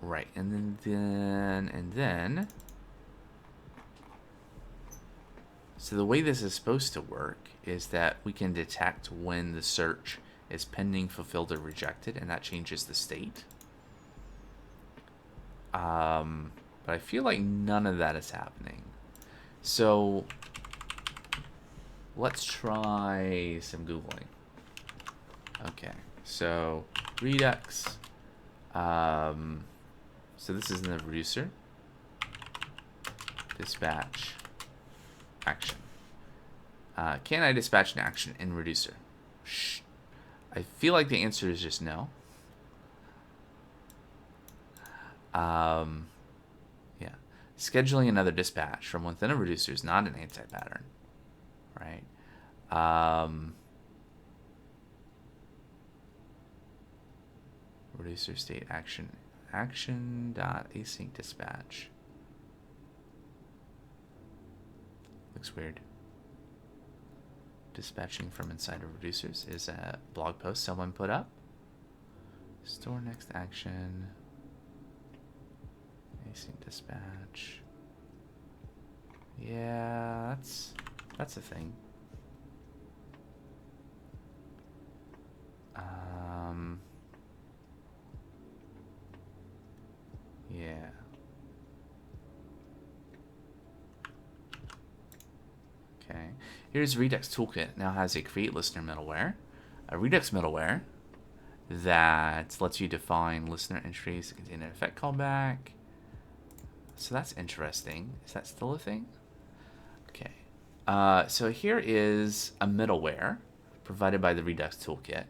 Right, and then... So the way this is supposed to work is that we can detect when the search is pending, fulfilled, or rejected, and that changes the state. But I feel like none of that is happening. So let's try some Googling. Okay, so Redux. So this is in the reducer. Dispatch. Action. Can I dispatch an action in reducer? Shh. I feel like the answer is just no. Yeah. Scheduling another dispatch from within a reducer is not an anti-pattern, right? Reducer state action dot async dispatch. Looks weird. Dispatching from inside of reducers is a blog post someone put up. Store next action. Async dispatch. Yeah, that's a thing. Yeah. Okay. Here's Redux Toolkit. Now has a create listener middleware, a Redux middleware, that lets you define listener entries that contain an effect callback. So that's interesting. Is that still a thing? Okay. So here is a middleware provided by the Redux toolkit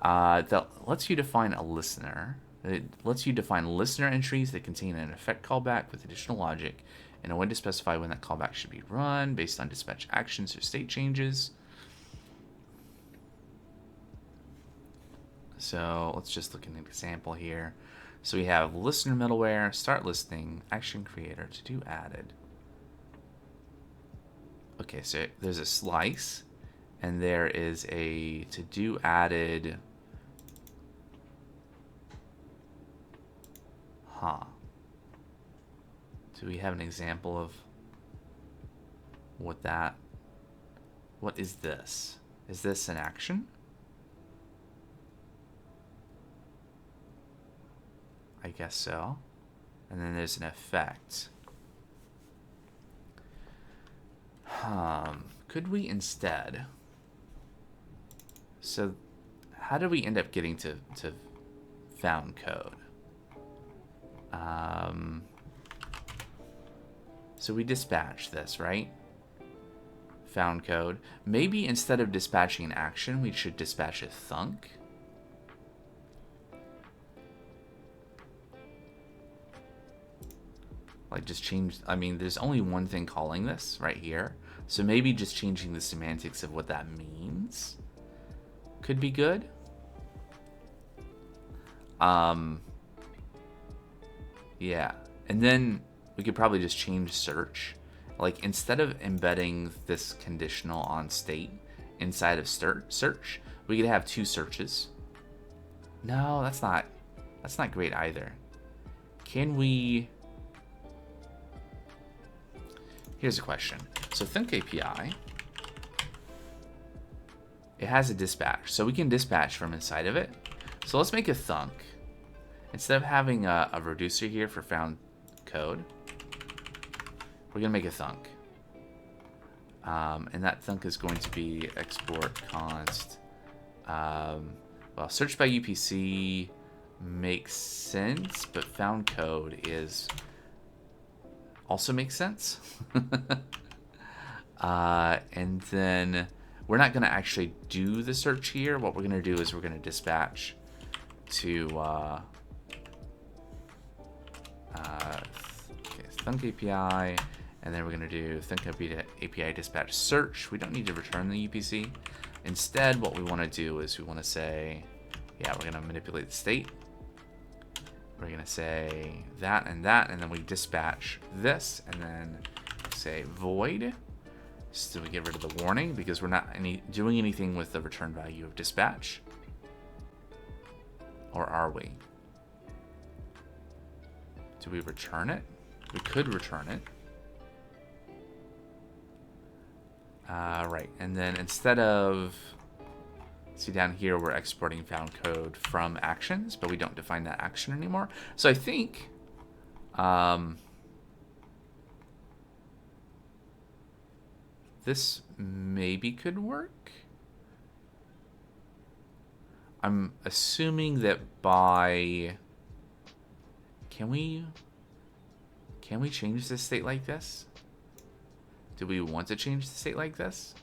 that lets you define a listener. It lets you define listener entries that contain an effect callback with additional logic and a way to specify when that callback should be run based on dispatch actions or state changes. So let's just look at an example here. So we have listener middleware, start listening, action creator, to do added. Okay, so there's a slice, and there is a to do added. Do we have an example of what is this? Is this an action? I guess so. And then there's an effect. Could we instead... So how do we end up getting to found code? So we dispatch this, right? Found code. Maybe instead of dispatching an action, we should dispatch a thunk. Like just change, I mean, there's only one thing calling this right here. So maybe just changing the semantics of what that means could be good. Yeah, and then we could probably just change search. Like instead of embedding this conditional on state inside of search, we could have two searches. No, that's not great either. Can we... Here's a question. So Thunk API, it has a dispatch, so we can dispatch from inside of it. So let's make a thunk. Instead of having a reducer here for found code, we're gonna make a thunk. And that thunk is going to be export const. Well, search by UPC makes sense, but found code is also makes sense. And then we're not gonna actually do the search here. What we're gonna do is we're gonna dispatch to Thunk API, and then we're going to do Thunk API dispatch search. We don't need to return the UPC. Instead, what we want to do is we want to say, yeah, we're going to manipulate the state. We're going to say that, and then we dispatch this, and then say void. So we get rid of the warning because we're not doing anything with the return value of dispatch. Or are we? Do we return it? We could return it. Right, and then instead of, see down here, we're exporting found code from actions, but we don't define that action anymore. So I think, this maybe could work. I'm assuming that by... Can we change the state like this? Do we want to change the state like this?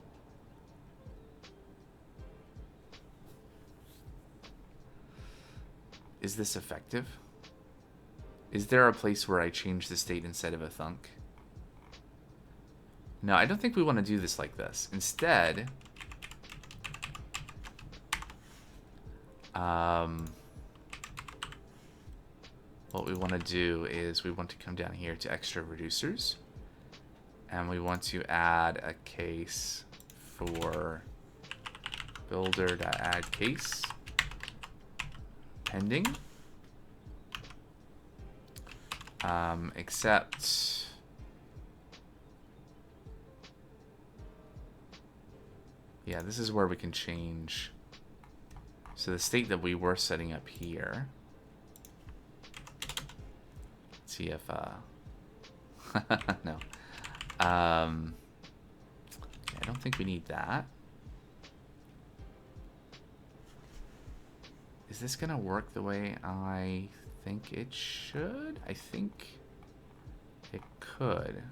Is this effective? Is there a place where I change the state instead of a thunk? No, I don't think we want to do this like this. Instead, what we want to do is we want to come down here to extra reducers, and we want to add a case for builder.add case pending, except yeah, this is where we can change. So the state that we were setting up here. Let's see if no. I don't think we need that. Is this gonna work the way I think it should? I think it could.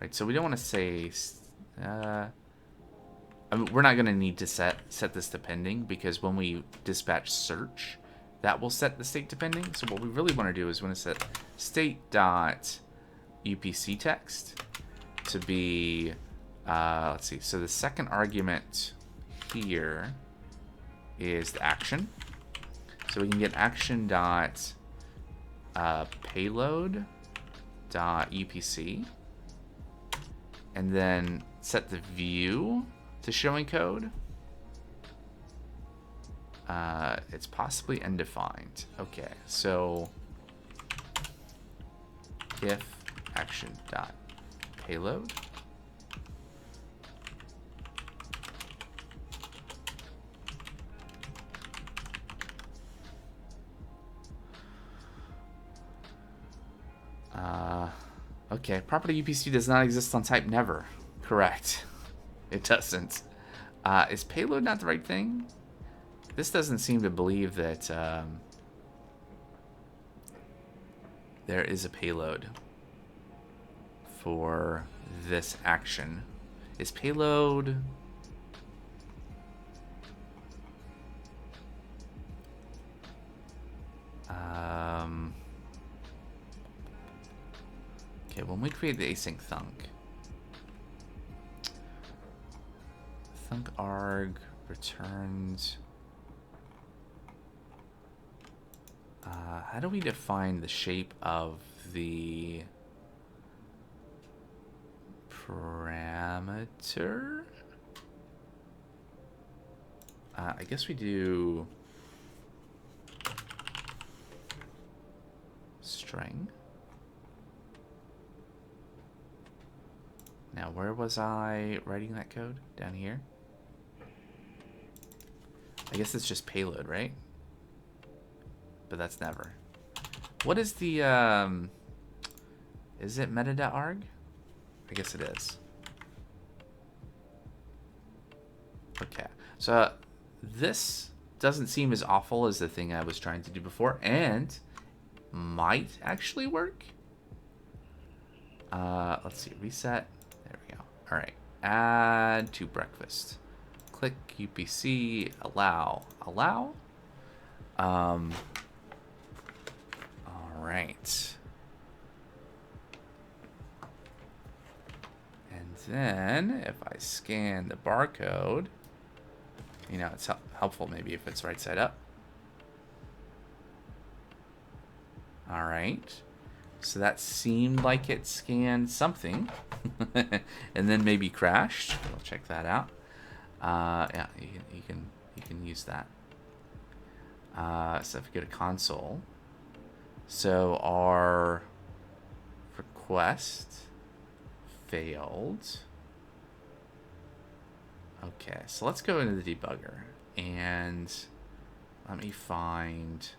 Right, so we don't want to say... I mean, we're not going to need to set this to pending, because when we dispatch search, that will set the state to pending. So what we really want to do is we want to set state.upc text to be, let's see, so the second argument here is the action. So we can get action dot payload dot upc, and then set the view to showing code. It's possibly undefined. Okay, so if action dot payload okay, property UPC does not exist on type never. Correct. It doesn't. Is payload not the right thing? This doesn't seem to believe that there is a payload for this action. Is payload... okay, when we create the async thunk, thunk arg returns... how do we define the shape of the parameter? I guess we do string. Now, where was I writing that code? Down here? I guess it's just payload, right? But that's never. What is the, is it meta.arg? I guess it is. Okay, so this doesn't seem as awful as the thing I was trying to do before, and might actually work. Let's see, reset. There we go. All right, add to breakfast. Click UPC, allow. All right. And then if I scan the barcode, you know, it's helpful maybe if it's right side up. All right. So that seemed like it scanned something and then maybe crashed. We'll check that out. Yeah, you can use that. So if we go to console, so our request failed. Okay, so let's go into the debugger and let me find.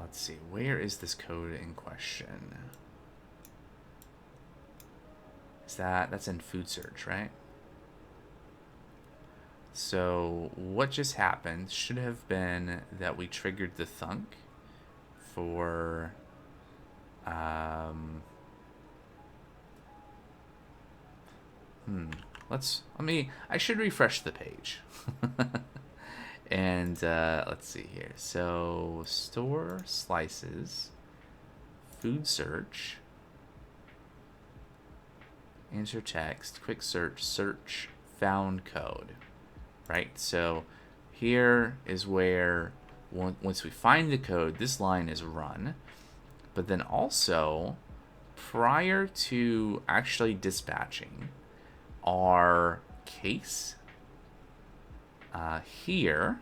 Let's see, where is this code in question? Is that's in food search, right? So what just happened should have been that we triggered the thunk for I should refresh the page. And let's see here. So store slices, food search, answer text, quick search, search found code. Right? So here is where once we find the code, this line is run. But then also, prior to actually dispatching, our case here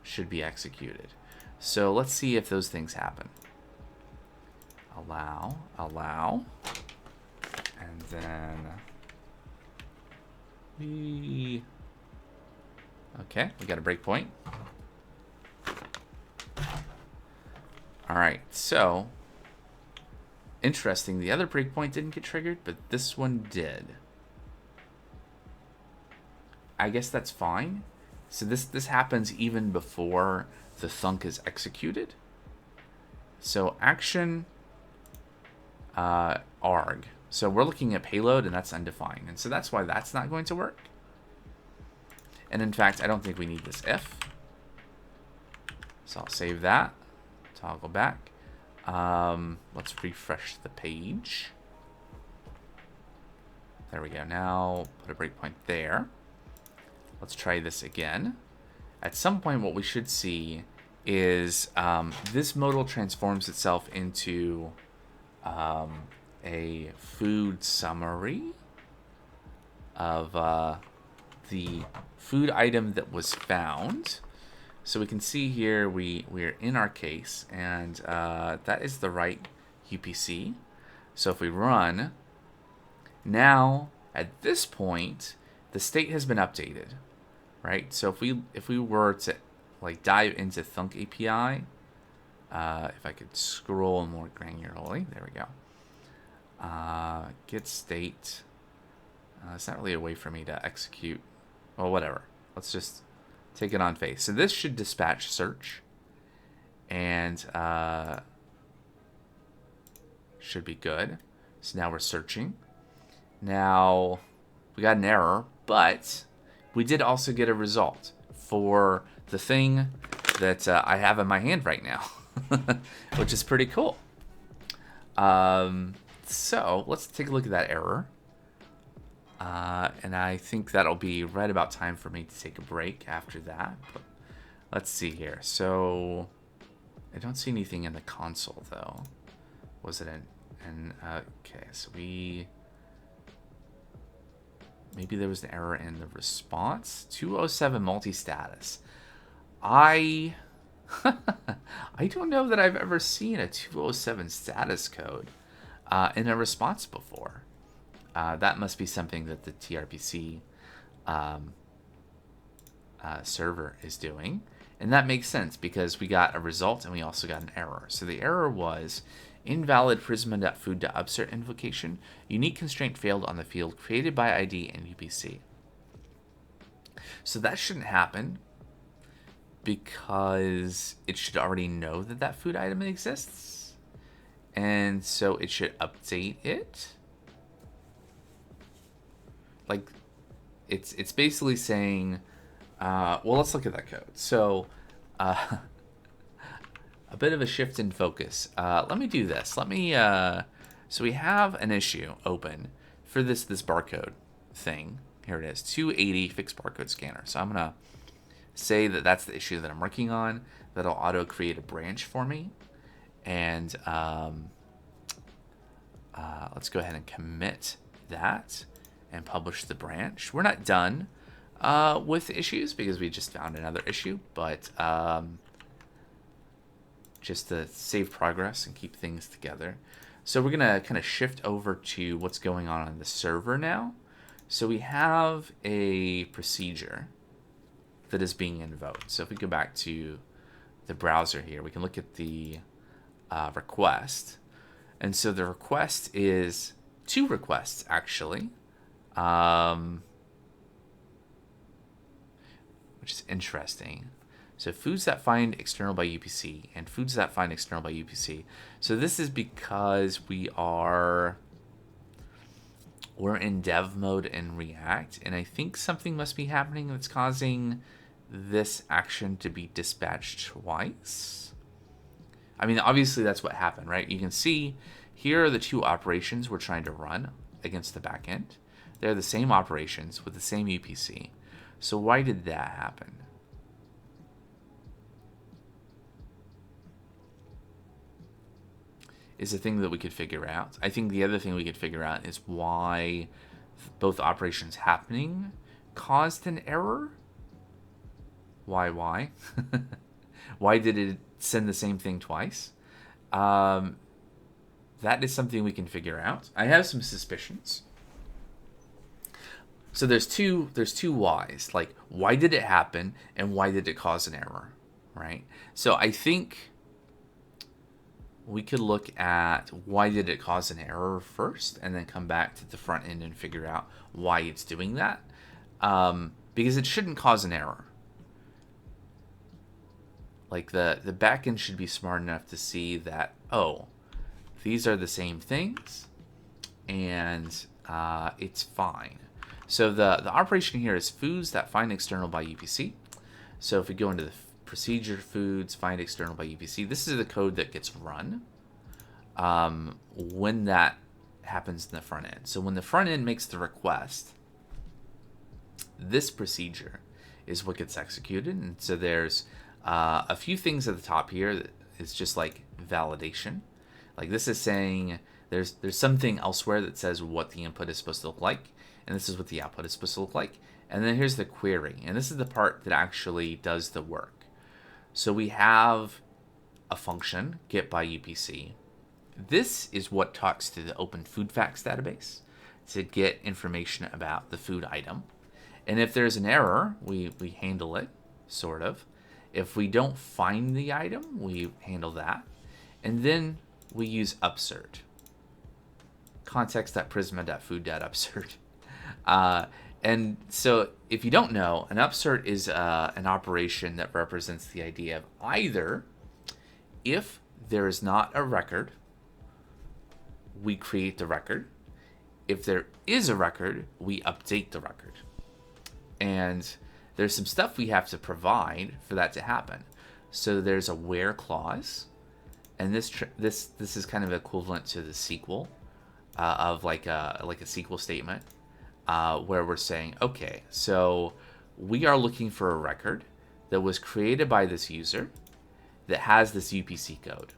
should be executed. So let's see if those things happen. Allow, and then okay, we got a breakpoint. All right, so interesting. The other breakpoint didn't get triggered, but this one did. I guess that's fine. So this happens even before the thunk is executed. So action arg. So we're looking at payload, and that's undefined. And so that's why that's not going to work. And in fact, I don't think we need this if. So I'll save that. Toggle back. Let's refresh the page. There we go. Now put a breakpoint there. Let's try this again. At some point, what we should see is this modal transforms itself into a food summary of the food item that was found. So we can see here we're in our case, and that is the right UPC. So if we run, now at this point the state has been updated, right? So if we were to like dive into Thunk API, if I could scroll more granularly, there we go. Get state. It's not really a way for me to execute. Well, whatever. Let's just take it on face. So this should dispatch search, and should be good. So now we're searching. Now we got an error, but we did also get a result for the thing that I have in my hand right now, which is pretty cool. So let's take a look at that error. And I think that'll be right about time for me to take a break after that. But let's see here. So I don't see anything in the console though. Was it in okay, so maybe there was an error in the response. 207 multi-status. I don't know that I've ever seen a 207 status code in a response before. That must be something that the tRPC server is doing. And that makes sense because we got a result and we also got an error. So the error was invalid prisma.food.upsert invocation. Unique constraint failed on the field created by ID and UPC. So that shouldn't happen because it should already know that that food item exists. And so it should update it. Like, it's basically saying, well, let's look at that code. So, a bit of a shift in focus. Let me do this. Let me, so we have an issue open for this barcode thing. Here it is, 280 fixed barcode scanner. So I'm going to say that that's the issue that I'm working on. That'll auto create a branch for me. And let's go ahead and commit that and publish the branch. We're not done with issues because we just found another issue, but just to save progress and keep things together. So we're gonna kind of shift over to what's going on the server now. So we have a procedure that is being invoked. So if we go back to the browser here, we can look at the request. And so the request is two requests actually. Which is interesting. So foods that find external by UPC and foods that find external by UPC. So this is because we're in dev mode in React, and I think something must be happening that's causing this action to be dispatched twice. I mean, obviously that's what happened, right? You can see here are the two operations we're trying to run against the backend. They're the same operations with the same UPC. So why did that happen? Is a thing that we could figure out. I think the other thing we could figure out is why both operations happening caused an error. Why? Why did it send the same thing twice? That is something we can figure out. I have some suspicions. So there's two whys. Like, why did it happen and why did it cause an error, right? So I think we could look at why did it cause an error first and then come back to the front end and figure out why it's doing that. because it shouldn't cause an error. Like the backend should be smart enough to see that, oh, these are the same things, and it's fine. So the operation here is foods that find external by UPC. So if we go into the procedure foods find external by UPC, this is the code that gets run when that happens in the front end. So when the front end makes the request, this procedure is what gets executed. And so there's a few things at the top here that is just like validation. Like this is saying there's something elsewhere that says what the input is supposed to look like, and this is what the output is supposed to look like. And then here's the query, and this is the part that actually does the work. So we have a function, get by UPC. This is what talks to the Open Food Facts database to get information about the food item. And if there's an error, we handle it, sort of. If we don't find the item, we handle that. And then we use upsert. Context.prisma.food.upsert. And so if you don't know, an upsert is an operation that represents the idea of either if there is not a record, we create the record. If there is a record, we update the record. And there's some stuff we have to provide for that to happen. So there's a where clause, and this is kind of equivalent to the SQL of like a SQL statement. Where we're saying, okay, so we are looking for a record that was created by this user that has this UPC code.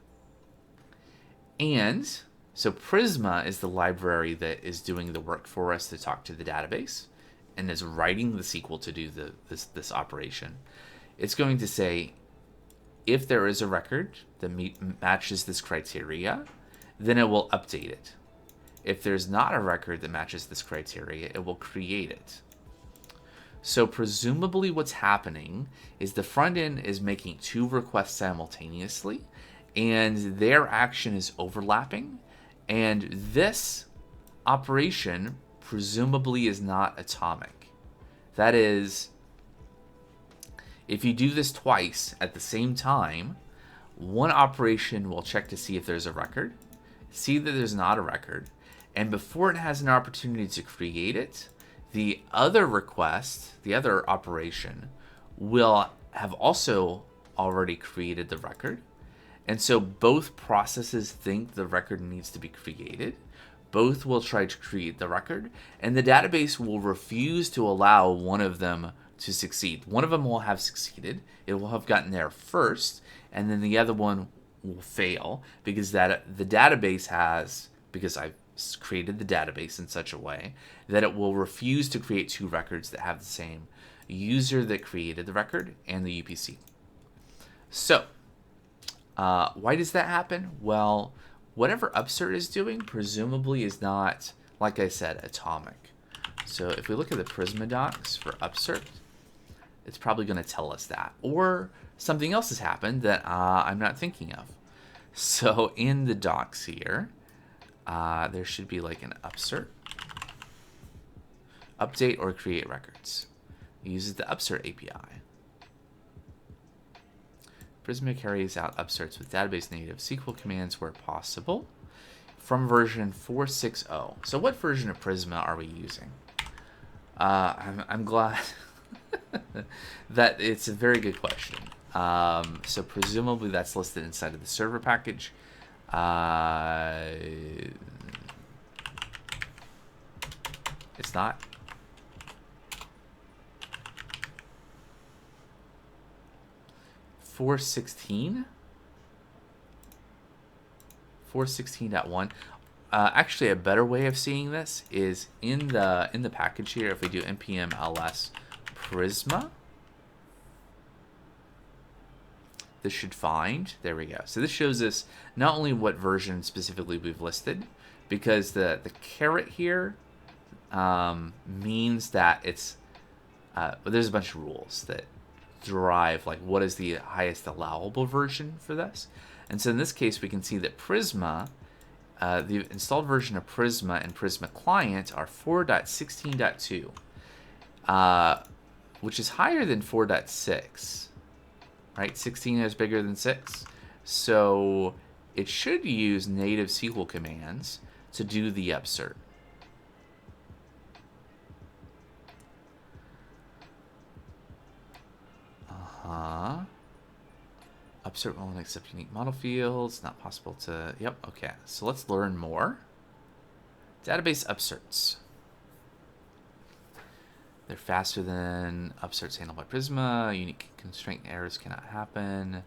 And so Prisma is the library that is doing the work for us to talk to the database and is writing the SQL to do this operation. It's going to say, if there is a record that matches this criteria, then it will update it. If there's not a record that matches this criteria, it will create it. So presumably what's happening is the front end is making two requests simultaneously, and their action is overlapping, and this operation presumably is not atomic. That is, if you do this twice at the same time, one operation will check to see if there's a record, see that there's not a record, and before it has an opportunity to create it, the other request, the other operation, will have also already created the record. And so both processes think the record needs to be created. Both will try to create the record, and the database will refuse to allow one of them to succeed. One of them will have succeeded. It will have gotten there first, and then the other one will fail because the database has, because I've created the database in such a way that it will refuse to create two records that have the same user that created the record and the UPC. So, why does that happen? Well, whatever upsert is doing presumably is not, like I said, atomic. So if we look at the Prisma docs for upsert, it's probably going to tell us that. Or something else has happened that I'm not thinking of. So in the docs here, there should be like an upsert. Update or create records. It uses the upsert API. Prisma carries out upserts with database native SQL commands where possible from version 4.6.0. So what version of Prisma are we using? I'm glad that it's a very good question. So presumably that's listed inside of the server package. It's not. .4.16? 4.16.1. Actually, a better way of seeing this is in the package here. If we do npm ls Prisma, this should find. There we go. So this shows us not only what version specifically we've listed, because the caret here means that it's there's a bunch of rules that derive like what is the highest allowable version for this. And so in this case, we can see that Prisma, the installed version of Prisma and Prisma Client are 4.16.2. which is higher than 4.6, right? 16 is bigger than 6. So it should use native SQL commands to do the upsert. Upsert will only accept unique model fields. Not possible to... Yep, okay. So let's learn more. Database upserts. They're faster than upserts handled by Prisma. Unique constraint errors cannot happen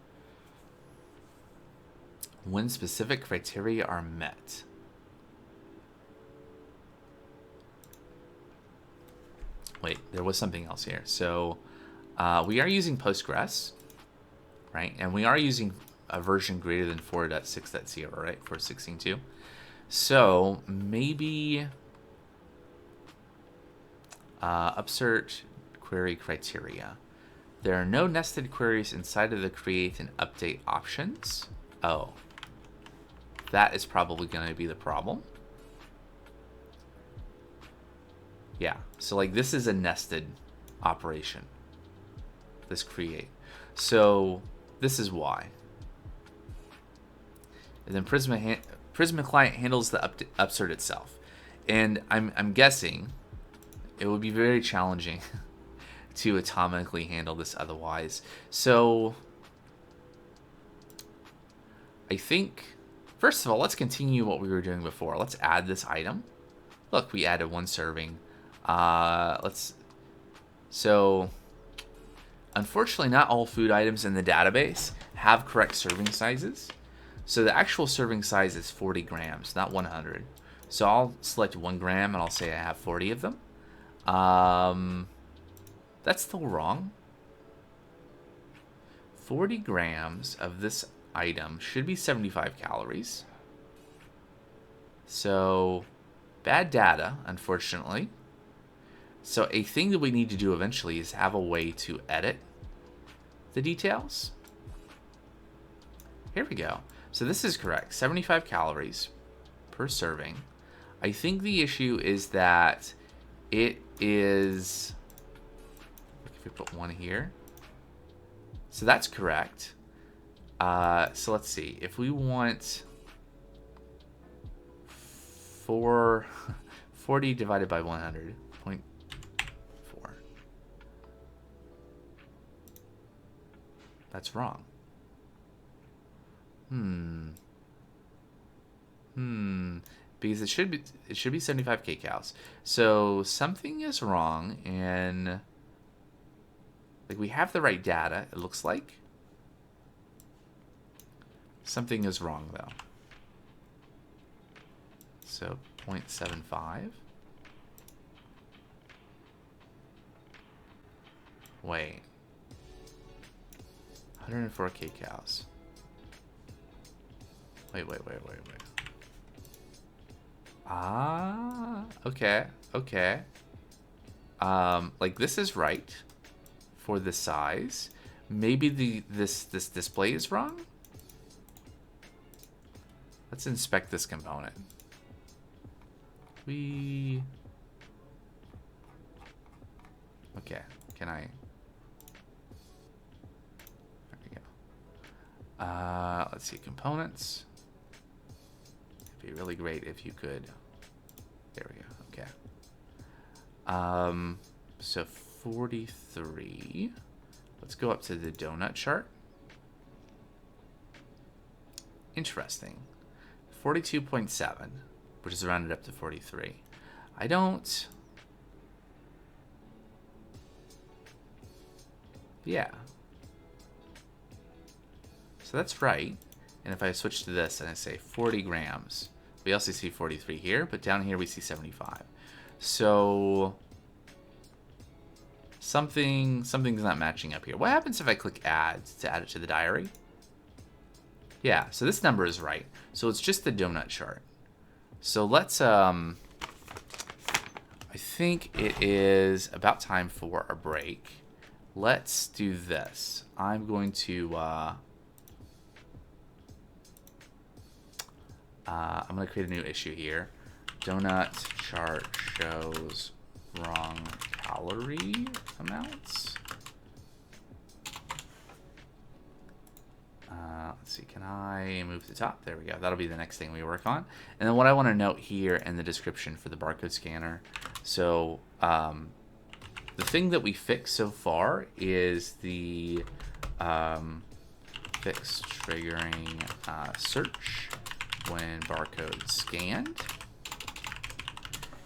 when specific criteria are met. Wait, there was something else here. So we are using Postgres, right? And we are using a version greater than 4.6.0, right? 4.16.2. So maybe upsert query criteria. There are no nested queries inside of the create and update options. Oh, that is probably going to be the problem. Yeah, so like this is a nested operation, this create. So this is why. And then Prisma client handles the upsert itself. And I'm guessing it would be very challenging to atomically handle this otherwise. So I think, first of all, let's continue what we were doing before. Let's add this item. Look, we added one serving. So unfortunately, not all food items in the database have correct serving sizes. So the actual serving size is 40 grams, not 100. So I'll select 1 gram and I'll say I have 40 of them. That's still wrong. 40 grams of this item should be 75 calories. So bad data, unfortunately. So a thing that we need to do eventually is have a way to edit the details. Here we go. So this is correct. 75 calories per serving. I think the issue is that it is... If we put 1 here. So that's correct. So let's see. If we want 40 divided by 100, 0.4. That's wrong. Because it should be 75 kcals. So something is wrong, and like we have the right data, it looks like. Something is wrong though. So 0.75. Wait. 104 kcals. Wait. Ah, okay. Like this is right for the size. Maybe this display is wrong. Let's inspect this component. Okay, can I? There we go. Let's see, components. It'd be really great if you could. There we go. Okay. So 43. Let's go up to the donut chart. Interesting. 42.7, which is rounded up to 43. I don't... Yeah. So that's right. And if I switch to this and I say 40 grams, we also see 43 here, but down here we see 75. So something's not matching up here. What happens if I click add to add it to the diary? Yeah, so this number is right. So it's just the donut chart. So let's, I think it is about time for a break. Let's do this. I'm going to create a new issue here. Donut chart shows wrong calorie amounts. Let's see, can I move to the top? There we go. That'll be the next thing we work on. And then what I want to note here in the description for the barcode scanner. So the thing that we fixed so far is the fix triggering search when barcode scanned.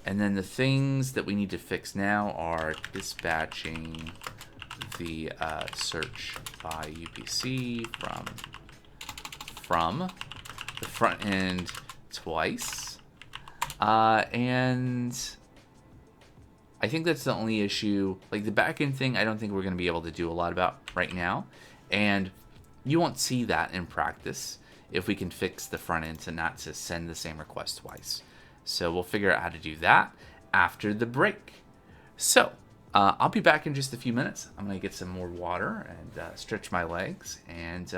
And then the things that we need to fix now are dispatching the search by UPC from the front end twice. And I think that's the only issue. Like the backend thing, I don't think we're going to be able to do a lot about right now. And you won't see that in practice if we can fix the front end to not to send the same request twice. So we'll figure out how to do that after the break. So I'll be back in just a few minutes. I'm going to get some more water and stretch my legs. And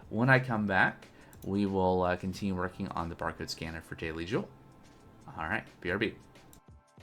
when I come back, we will continue working on the barcode scanner for DailyJoule. All right, BRB.